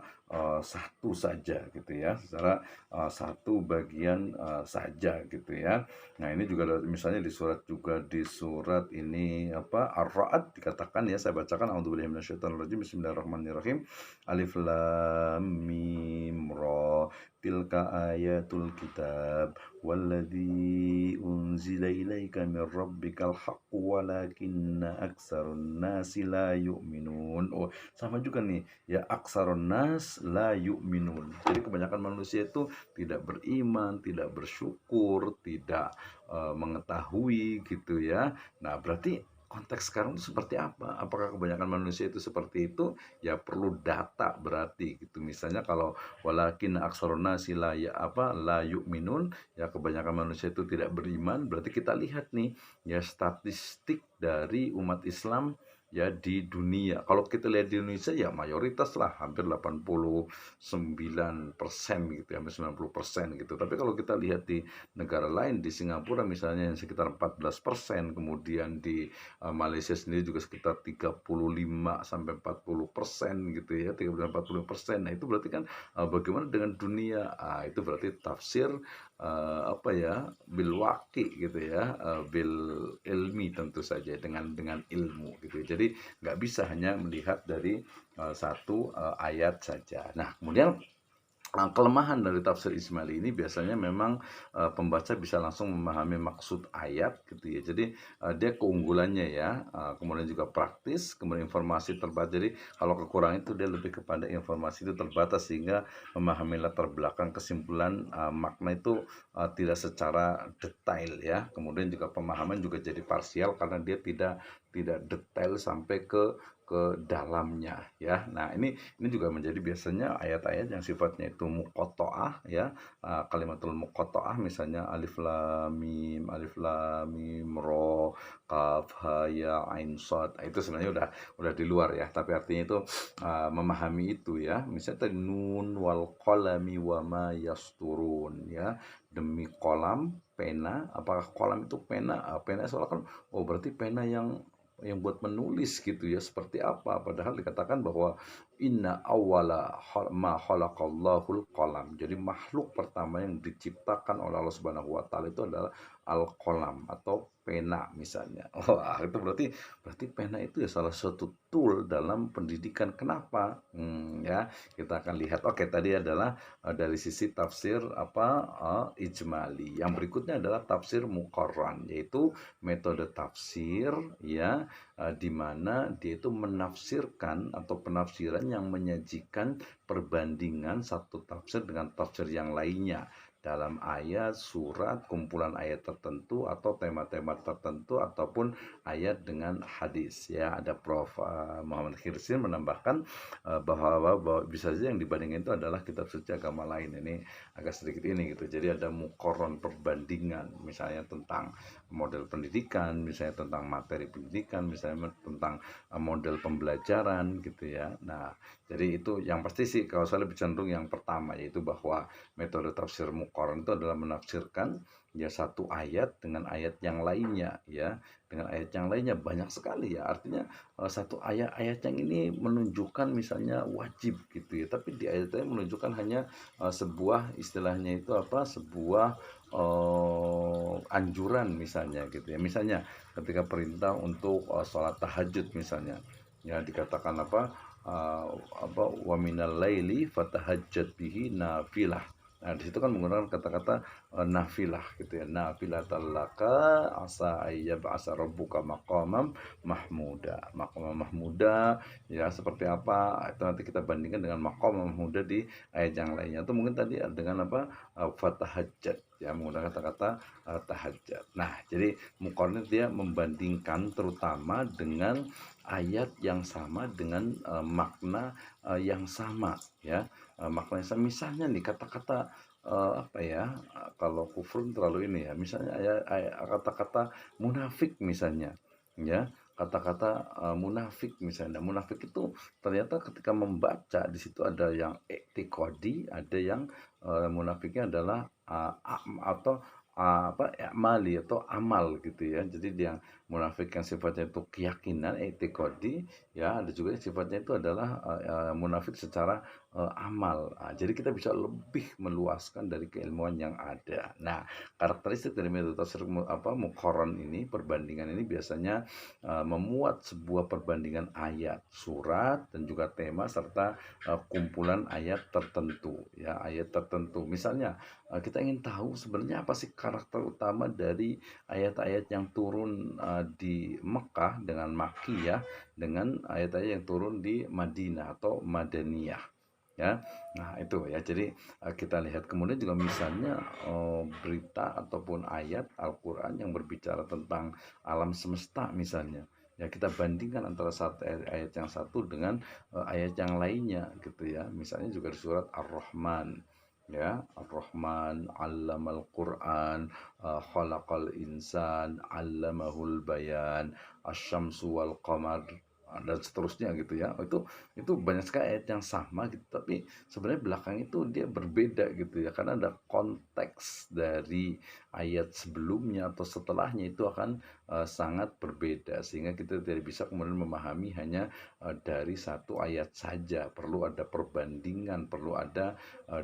[SPEAKER 1] satu saja gitu ya, secara satu bagian saja gitu ya. Nah, ini juga misalnya di surat, juga di surat ini apa, Ar-Ra'd dikatakan, ya, saya bacakan, a'udzubillahi minasyaitonirrajim, bismillahirrahmanirrahim, alif lam mim ra, tilka ayatul kitab walladzi unzila ilaika min rabbikal haqqu walakinna aktsarun nasi la yu'minun. Oh, sama juga nih, ya, aksarun nas la yu'minun. Jadi kebanyakan manusia itu tidak beriman, tidak bersyukur, tidak mengetahui gitu ya. Nah, berarti konteks sekarang itu seperti apa? Apakah kebanyakan manusia itu seperti itu? Ya perlu data berarti gitu. Misalnya kalau walakin aksarun nasi la ya apa la yu'minun, ya kebanyakan manusia itu tidak beriman, berarti kita lihat nih ya statistik dari umat Islam ya di dunia. Kalau kita lihat di Indonesia ya mayoritas lah, hampir 89% gitu ya, hampir 90% gitu. Tapi kalau kita lihat di negara lain, di Singapura misalnya yang sekitar 14%, kemudian di Malaysia sendiri juga sekitar 35 sampai 40% gitu ya, 35-40%. Nah, itu berarti kan bagaimana dengan dunia? Itu berarti tafsir apa ya, bil waqi gitu ya, bil ilmi tentu saja, dengan ilmu gitu. Jadi nggak bisa hanya melihat dari satu ayat saja. Nah, kemudian kelemahan dari tafsir Ismaili ini biasanya memang pembaca bisa langsung memahami maksud ayat gitu ya. Jadi dia keunggulannya ya, kemudian juga praktis, kemudian informasi terbatas. Jadi kalau kekurangan itu dia lebih kepada informasi itu terbatas, sehingga memahami latar belakang kesimpulan makna itu tidak secara detail ya. Kemudian juga pemahaman juga jadi parsial karena dia tidak detail sampai ke dalamnya ya. Nah, ini juga menjadi biasanya ayat-ayat yang sifatnya itu muqatta'ah ya, kalimatul muqatta'ah, misalnya alif lam mim ra, qaf ha ya ain shad. Itu sebenarnya udah di luar ya, tapi artinya itu memahami itu ya. Misalnya tadi nun wal qalami wa ma yasturun ya, demi kolam, pena. Apakah kolam itu pena? Pena soalnya kan, oh berarti pena yang buat menulis gitu ya, seperti apa, padahal dikatakan bahwa inna awwala ma khalaqallahul qalam. Jadi makhluk pertama yang diciptakan oleh Allah Subhanahu wa taala itu adalah al-qalam atau pena misalnya. Wah, itu berarti pena itu ya salah satu tool dalam pendidikan. Kenapa? Ya, kita akan lihat. Oke, tadi adalah dari sisi tafsir apa ijmali. Yang berikutnya adalah tafsir muqarran, yaitu metode tafsir ya, di mana dia itu menafsirkan atau penafsiran yang menyajikan perbandingan satu tafsir dengan tafsir yang lainnya dalam ayat, surat, kumpulan ayat tertentu atau tema-tema tertentu, ataupun ayat dengan hadis ya. Ada Prof. Muhammad Khirsin menambahkan bahwa bisa saja yang dibandingkan itu adalah kitab suci agama lain. Ini agak sedikit ini gitu. Jadi ada mukoron, perbandingan, misalnya tentang model pendidikan, misalnya tentang materi pendidikan, misalnya tentang model pembelajaran gitu ya. Nah, jadi itu yang pasti sih kalau saya lebih cenderung yang pertama, yaitu bahwa metode tafsir muqarran itu adalah menafsirkan ya satu ayat dengan ayat yang lainnya ya, dengan ayat yang lainnya banyak sekali ya. Artinya satu ayat yang ini menunjukkan misalnya wajib gitu ya, tapi di ayatnya menunjukkan hanya sebuah, istilahnya itu apa, sebuah anjuran misalnya gitu ya. Misalnya ketika perintah untuk sholat tahajud misalnya, ya dikatakan uh, wa minal laili fatahajjat bihi nafilah. Nah, di situ kan menggunakan kata-kata nafilah gitu ya. Nafilah talaka asa ayyab asa rabbuka maqamam mahmuda. Maqamam mahmuda ya seperti apa? Itu nanti kita bandingkan dengan maqamam mahmuda di ayat yang lainnya. Itu mungkin tadi dengan fatahajjat ya, menggunakan kata-kata tahajjud. Nah, jadi muqarrin dia membandingkan terutama dengan ayat yang sama dengan makna yang sama ya. Makna yang sama misalnya nih kata-kata apa ya, kalau kufur terlalu ini ya, misalnya kata-kata munafik misalnya ya, kata-kata munafik misalnya. Munafik itu ternyata ketika membaca di situ ada yang i'tiqadi, ada yang munafiknya adalah atau mali atau amal gitu ya. Jadi dia munafik yang sifatnya itu keyakinan, i'tiqadi ya, ada juga yang sifatnya itu adalah munafik secara amal. Jadi kita bisa lebih meluaskan dari keilmuan yang ada. Nah, karakteristik dari metode tafsir muqarran ini, perbandingan ini biasanya memuat sebuah perbandingan ayat, surat dan juga tema serta kumpulan ayat tertentu ya, ayat tertentu. Misalnya kita ingin tahu sebenarnya apa sih karakter utama dari ayat-ayat yang turun di Mekah dengan Makkiyah dengan ayat-ayat yang turun di Madinah atau Madaniyah ya. Nah, itu ya. Jadi kita lihat kemudian juga misalnya berita ataupun ayat Al-Qur'an yang berbicara tentang alam semesta misalnya. Ya, kita bandingkan antara satu ayat yang satu dengan ayat yang lainnya gitu ya. Misalnya juga di surat Ar-Rahman ya, Ar-Rahman 'allamal Qur'an, khalaqal insan 'allamahul bayan, asy-syamsu wal qamar dan seterusnya gitu ya. Itu banyak sekali ayat yang sama gitu, tapi sebenarnya belakang itu dia berbeda gitu ya, karena ada konteks dari ayat sebelumnya atau setelahnya itu akan sangat berbeda, sehingga kita tidak bisa kemudian memahami hanya dari satu ayat saja, perlu ada perbandingan, perlu ada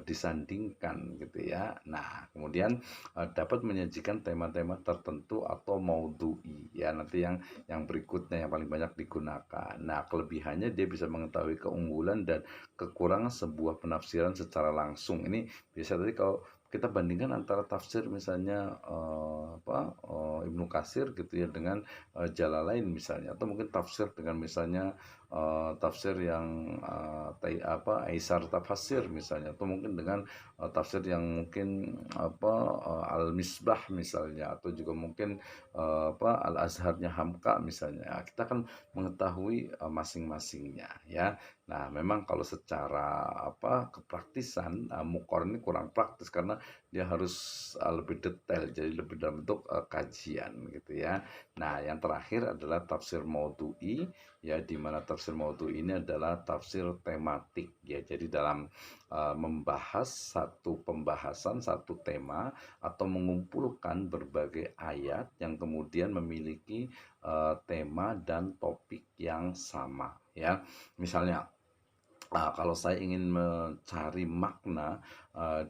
[SPEAKER 1] disandingkan gitu ya. Nah, kemudian dapat menyajikan tema-tema tertentu atau maudhu'i ya, nanti yang berikutnya yang paling banyak digunakan. Nah, kelebihannya dia bisa mengetahui keunggulan dan kekurangan sebuah penafsiran secara langsung. Ini biasa tadi kalau kita bandingkan antara tafsir misalnya Ibnu Katsir gitu ya dengan Jalalain misalnya, atau mungkin tafsir dengan misalnya tafsir yang Aisar Tafsir misalnya, atau mungkin dengan tafsir yang mungkin Al-Misbah misalnya, atau juga mungkin Al-Azharnya Hamka misalnya. Nah, kita kan mengetahui masing-masingnya ya. Nah, memang kalau secara kepraktisan Muqarrin ini kurang praktis karena dia harus lebih detail, jadi lebih dalam bentuk kajian gitu ya. Nah, yang terakhir adalah tafsir maudhu'i ya, di mana tafsir maudhu'i ini adalah tafsir tematik ya. Jadi dalam membahas satu pembahasan, satu tema atau mengumpulkan berbagai ayat yang kemudian memiliki tema dan topik yang sama ya. Misalnya kalau saya ingin mencari makna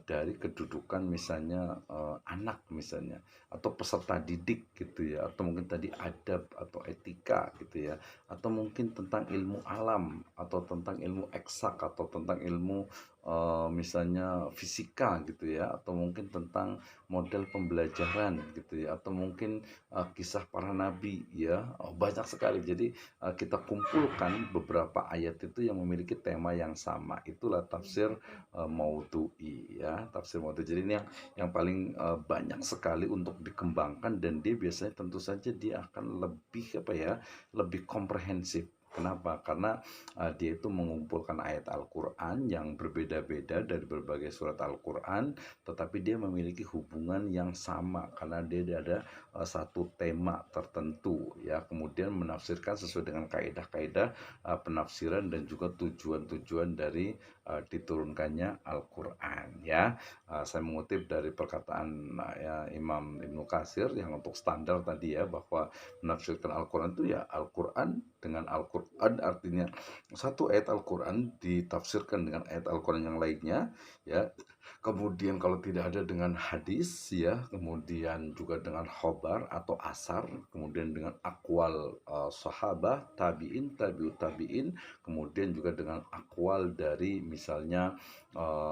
[SPEAKER 1] dari kedudukan misalnya anak misalnya, atau peserta didik gitu ya, atau mungkin tadi adab atau etika gitu ya, atau mungkin tentang ilmu alam atau tentang ilmu eksak atau tentang ilmu misalnya fisika gitu ya, atau mungkin tentang model pembelajaran gitu ya, atau mungkin kisah para nabi ya, banyak sekali. Jadi kita kumpulkan beberapa ayat itu yang memiliki tema yang sama, itulah tafsir maudhu'i ya, tafsir maudhu'i. Jadi ini yang paling banyak sekali untuk dikembangkan, dan dia biasanya tentu saja dia akan lebih lebih komprehensif. Kenapa? Karena dia itu mengumpulkan ayat Al-Quran yang berbeda-beda dari berbagai surat Al-Quran, tetapi dia memiliki hubungan yang sama karena dia ada satu tema tertentu ya, kemudian menafsirkan sesuai dengan kaidah-kaidah penafsiran dan juga tujuan-tujuan dari diturunkannya Al-Quran ya. Saya mengutip dari perkataan Imam Ibnu Katsir yang untuk standar tadi ya, bahwa menafsirkan Al-Quran itu ya Al-Quran dengan Al-Quran, artinya satu ayat Al-Quran ditafsirkan dengan ayat Al-Quran yang lainnya ya, Kemudian kalau tidak ada dengan hadis ya, kemudian juga dengan khobar atau asar, kemudian dengan akwal sahabah, tabi'in, tabi'ut tabi'in, kemudian juga dengan akwal dari misalnya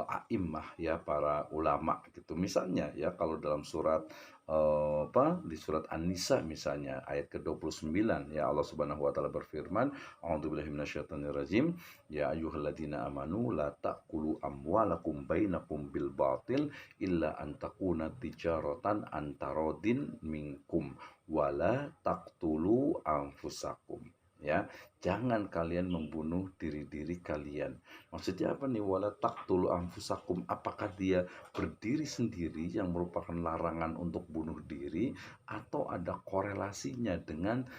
[SPEAKER 1] a'immah ya, para ulama gitu. Misalnya ya kalau dalam surat di surat An-Nisa misalnya ayat ke-29 ya, Allah Subhanahu wa taala berfirman, a'udzubillahi minasyaitonirrajim, ya ayyuhalladzina amanu la ta'kulu amwalakum bainakum bil batil illa an takuna tijaratan antarodin minkum wala taqtulu anfusakum. Ya, jangan kalian membunuh diri-diri kalian. Maksudnya apa nih? Wala taqtulu anfusakum. Apakah dia berdiri sendiri yang merupakan larangan untuk bunuh diri, atau ada korelasinya dengan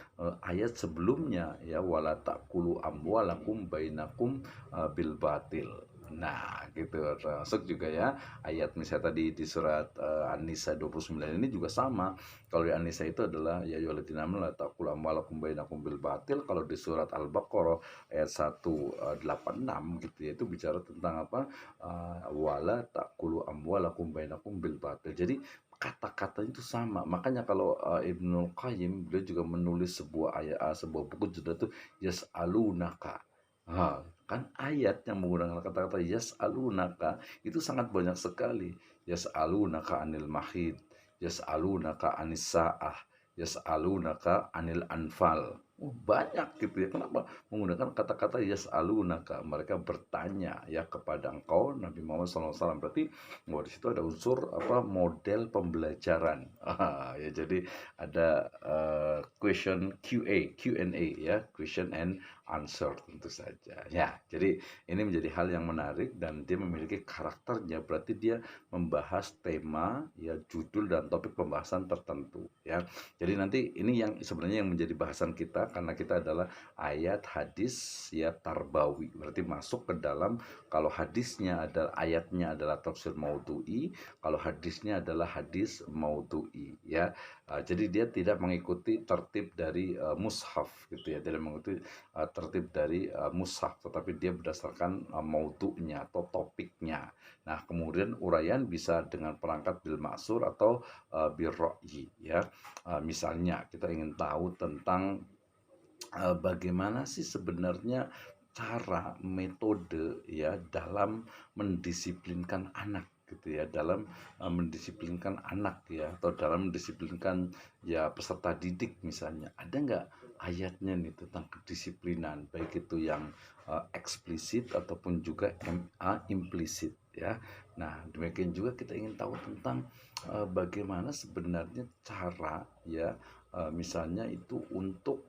[SPEAKER 1] ayat sebelumnya ya, wala taqulu amwalakum bainakum bil batil. Nah, gitu. Termasuk juga ya ayat misalnya tadi di surat An-Nisa 29 ini juga sama. Kalau di An-Nisa itu adalah ya ayyuhalladzina amanu la taqulu amwalakum bainakum bil batil. Kalau di surat Al-Baqarah ayat 186 gitu ya, itu bicara tentang apa? Wala taqulu amwalakum bainakum bil batil. Jadi kata-katanya itu sama. Makanya kalau Ibnu Qayyim beliau juga menulis sebuah ayat, sebuah buku judul itu Yas'alunaka. Kan ayat yang menggunakan kata-kata yas'alunaka itu sangat banyak sekali. Yas'alunaka anil mahid, yas'alunaka anis sa'ah, yas'alunaka anil anfal. Banyak gitu ya. Kenapa menggunakan kata-kata yas'alunaka? Mereka bertanya ya kepada engkau Nabi Muhammad SAW. Berarti di situ ada unsur apa, model pembelajaran. Ya, jadi ada question Q&A ya, question and answer tentu saja. Ya, jadi ini menjadi hal yang menarik dan dia memiliki karakternya. Berarti dia membahas tema ya, judul dan topik pembahasan tertentu ya. Jadi nanti ini yang sebenarnya yang menjadi bahasan kita, karena kita adalah ayat hadis ya tarbawi. Berarti masuk ke dalam, kalau hadisnya adalah, ayatnya adalah tafsir maudhu'i, kalau hadisnya adalah hadis maudhu'i ya. Jadi dia tidak mengikuti tertib dari mushaf gitu ya, tidak mengikuti tertib dari mushaf, tetapi dia berdasarkan maudhu'nya atau topiknya. Nah, kemudian uraian bisa dengan perangkat bil maksur atau bil ra'yi ya. Misalnya kita ingin tahu tentang bagaimana sih sebenarnya cara metode ya dalam mendisiplinkan anak gitu ya, dalam mendisiplinkan anak ya, atau dalam mendisiplinkan ya peserta didik misalnya. Ada nggak ayatnya nih tentang kedisiplinan, baik itu yang eksplisit ataupun juga implisit ya. Nah, demikian juga kita ingin tahu tentang bagaimana sebenarnya cara ya, misalnya itu untuk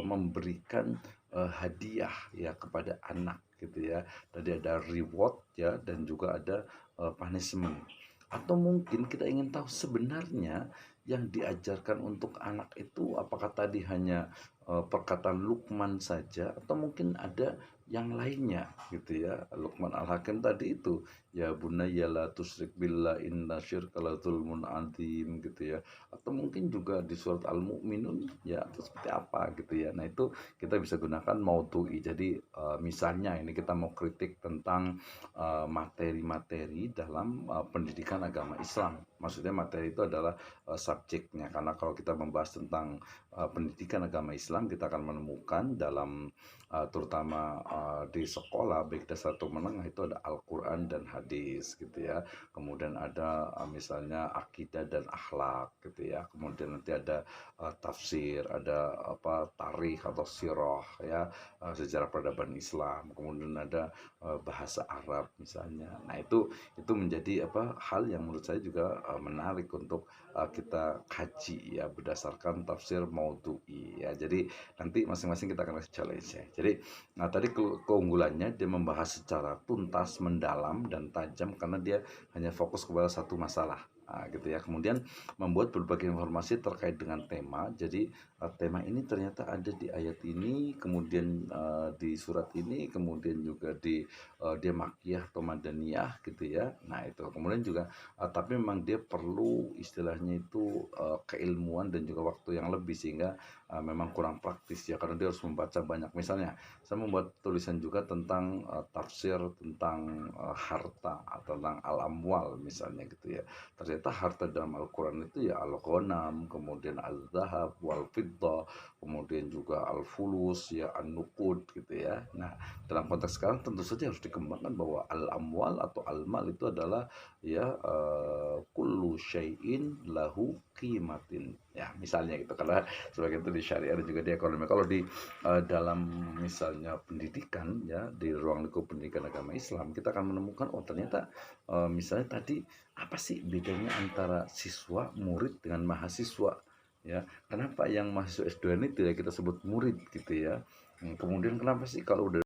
[SPEAKER 1] memberikan hadiah ya kepada anak gitu ya. Tadi ada reward ya, dan juga ada punishment. Atau mungkin kita ingin tahu sebenarnya yang diajarkan untuk anak itu apakah tadi hanya perkataan Luqman saja, atau mungkin ada yang lainnya gitu ya. Luqman Al-Hakim tadi itu, ya bunayya la tusyrik billah inna syirka la dzulmun adzim gitu ya. Atau mungkin juga di surat Al-Mu'minun ya, atau seperti apa gitu ya. Nah, itu kita bisa gunakan maudhu'i. Jadi misalnya ini kita mau kritik tentang materi-materi dalam pendidikan agama Islam. Maksudnya materi itu adalah subjeknya, karena kalau kita membahas tentang pendidikan agama Islam, kita akan menemukan dalam terutama di sekolah baik dasar atau menengah itu ada Al-Quran dan hadis gitu ya. Kemudian ada misalnya akidah dan akhlak gitu ya. Kemudian nanti ada tafsir, ada apa, tarikh atau sirah ya, sejarah peradaban Islam. Kemudian ada bahasa Arab misalnya. Nah, itu menjadi apa, hal yang menurut saya juga menarik untuk kita kaji ya berdasarkan tafsir maudhu'i ya. Jadi nanti masing-masing kita akan kasih challenge ya. Jadi tadi keunggulannya dia membahas secara tuntas, mendalam dan tajam, karena dia hanya fokus kepada satu masalah. Nah, gitu ya. Kemudian membuat berbagai informasi terkait dengan tema. Jadi tema ini ternyata ada di ayat ini, kemudian di surat ini, kemudian juga di dia makiyah atau madaniyah gitu ya. Nah, itu. Kemudian juga tapi memang dia perlu istilahnya itu keilmuan dan juga waktu yang lebih sehingga memang kurang praktis ya karena dia harus membaca banyak. Misalnya, saya membuat tulisan juga tentang tafsir tentang harta atau tentang al-amwal misalnya gitu ya. Ternyata harta dalam Al-Quran itu ya al-ghanam, kemudian al-zahab, wal-fiddah, kemudian juga al-fulus, ya an-nuqud gitu ya. Nah, dalam konteks sekarang tentu saja harus dikembangkan bahwa al-amwal atau al-mal itu adalah ya kullu syai'in lahu qimatin. Ya, misalnya gitu karena sebagian itu di syariah dan juga di ekonomi. Kalau di dalam misalnya pendidikan ya di ruang lingkup pendidikan agama Islam kita akan menemukan oh ternyata misalnya tadi apa sih bedanya antara siswa, murid dengan mahasiswa ya? Kenapa yang mahasiswa S2 ini tidak kita sebut murid gitu ya? Kemudian kenapa sih kalau udah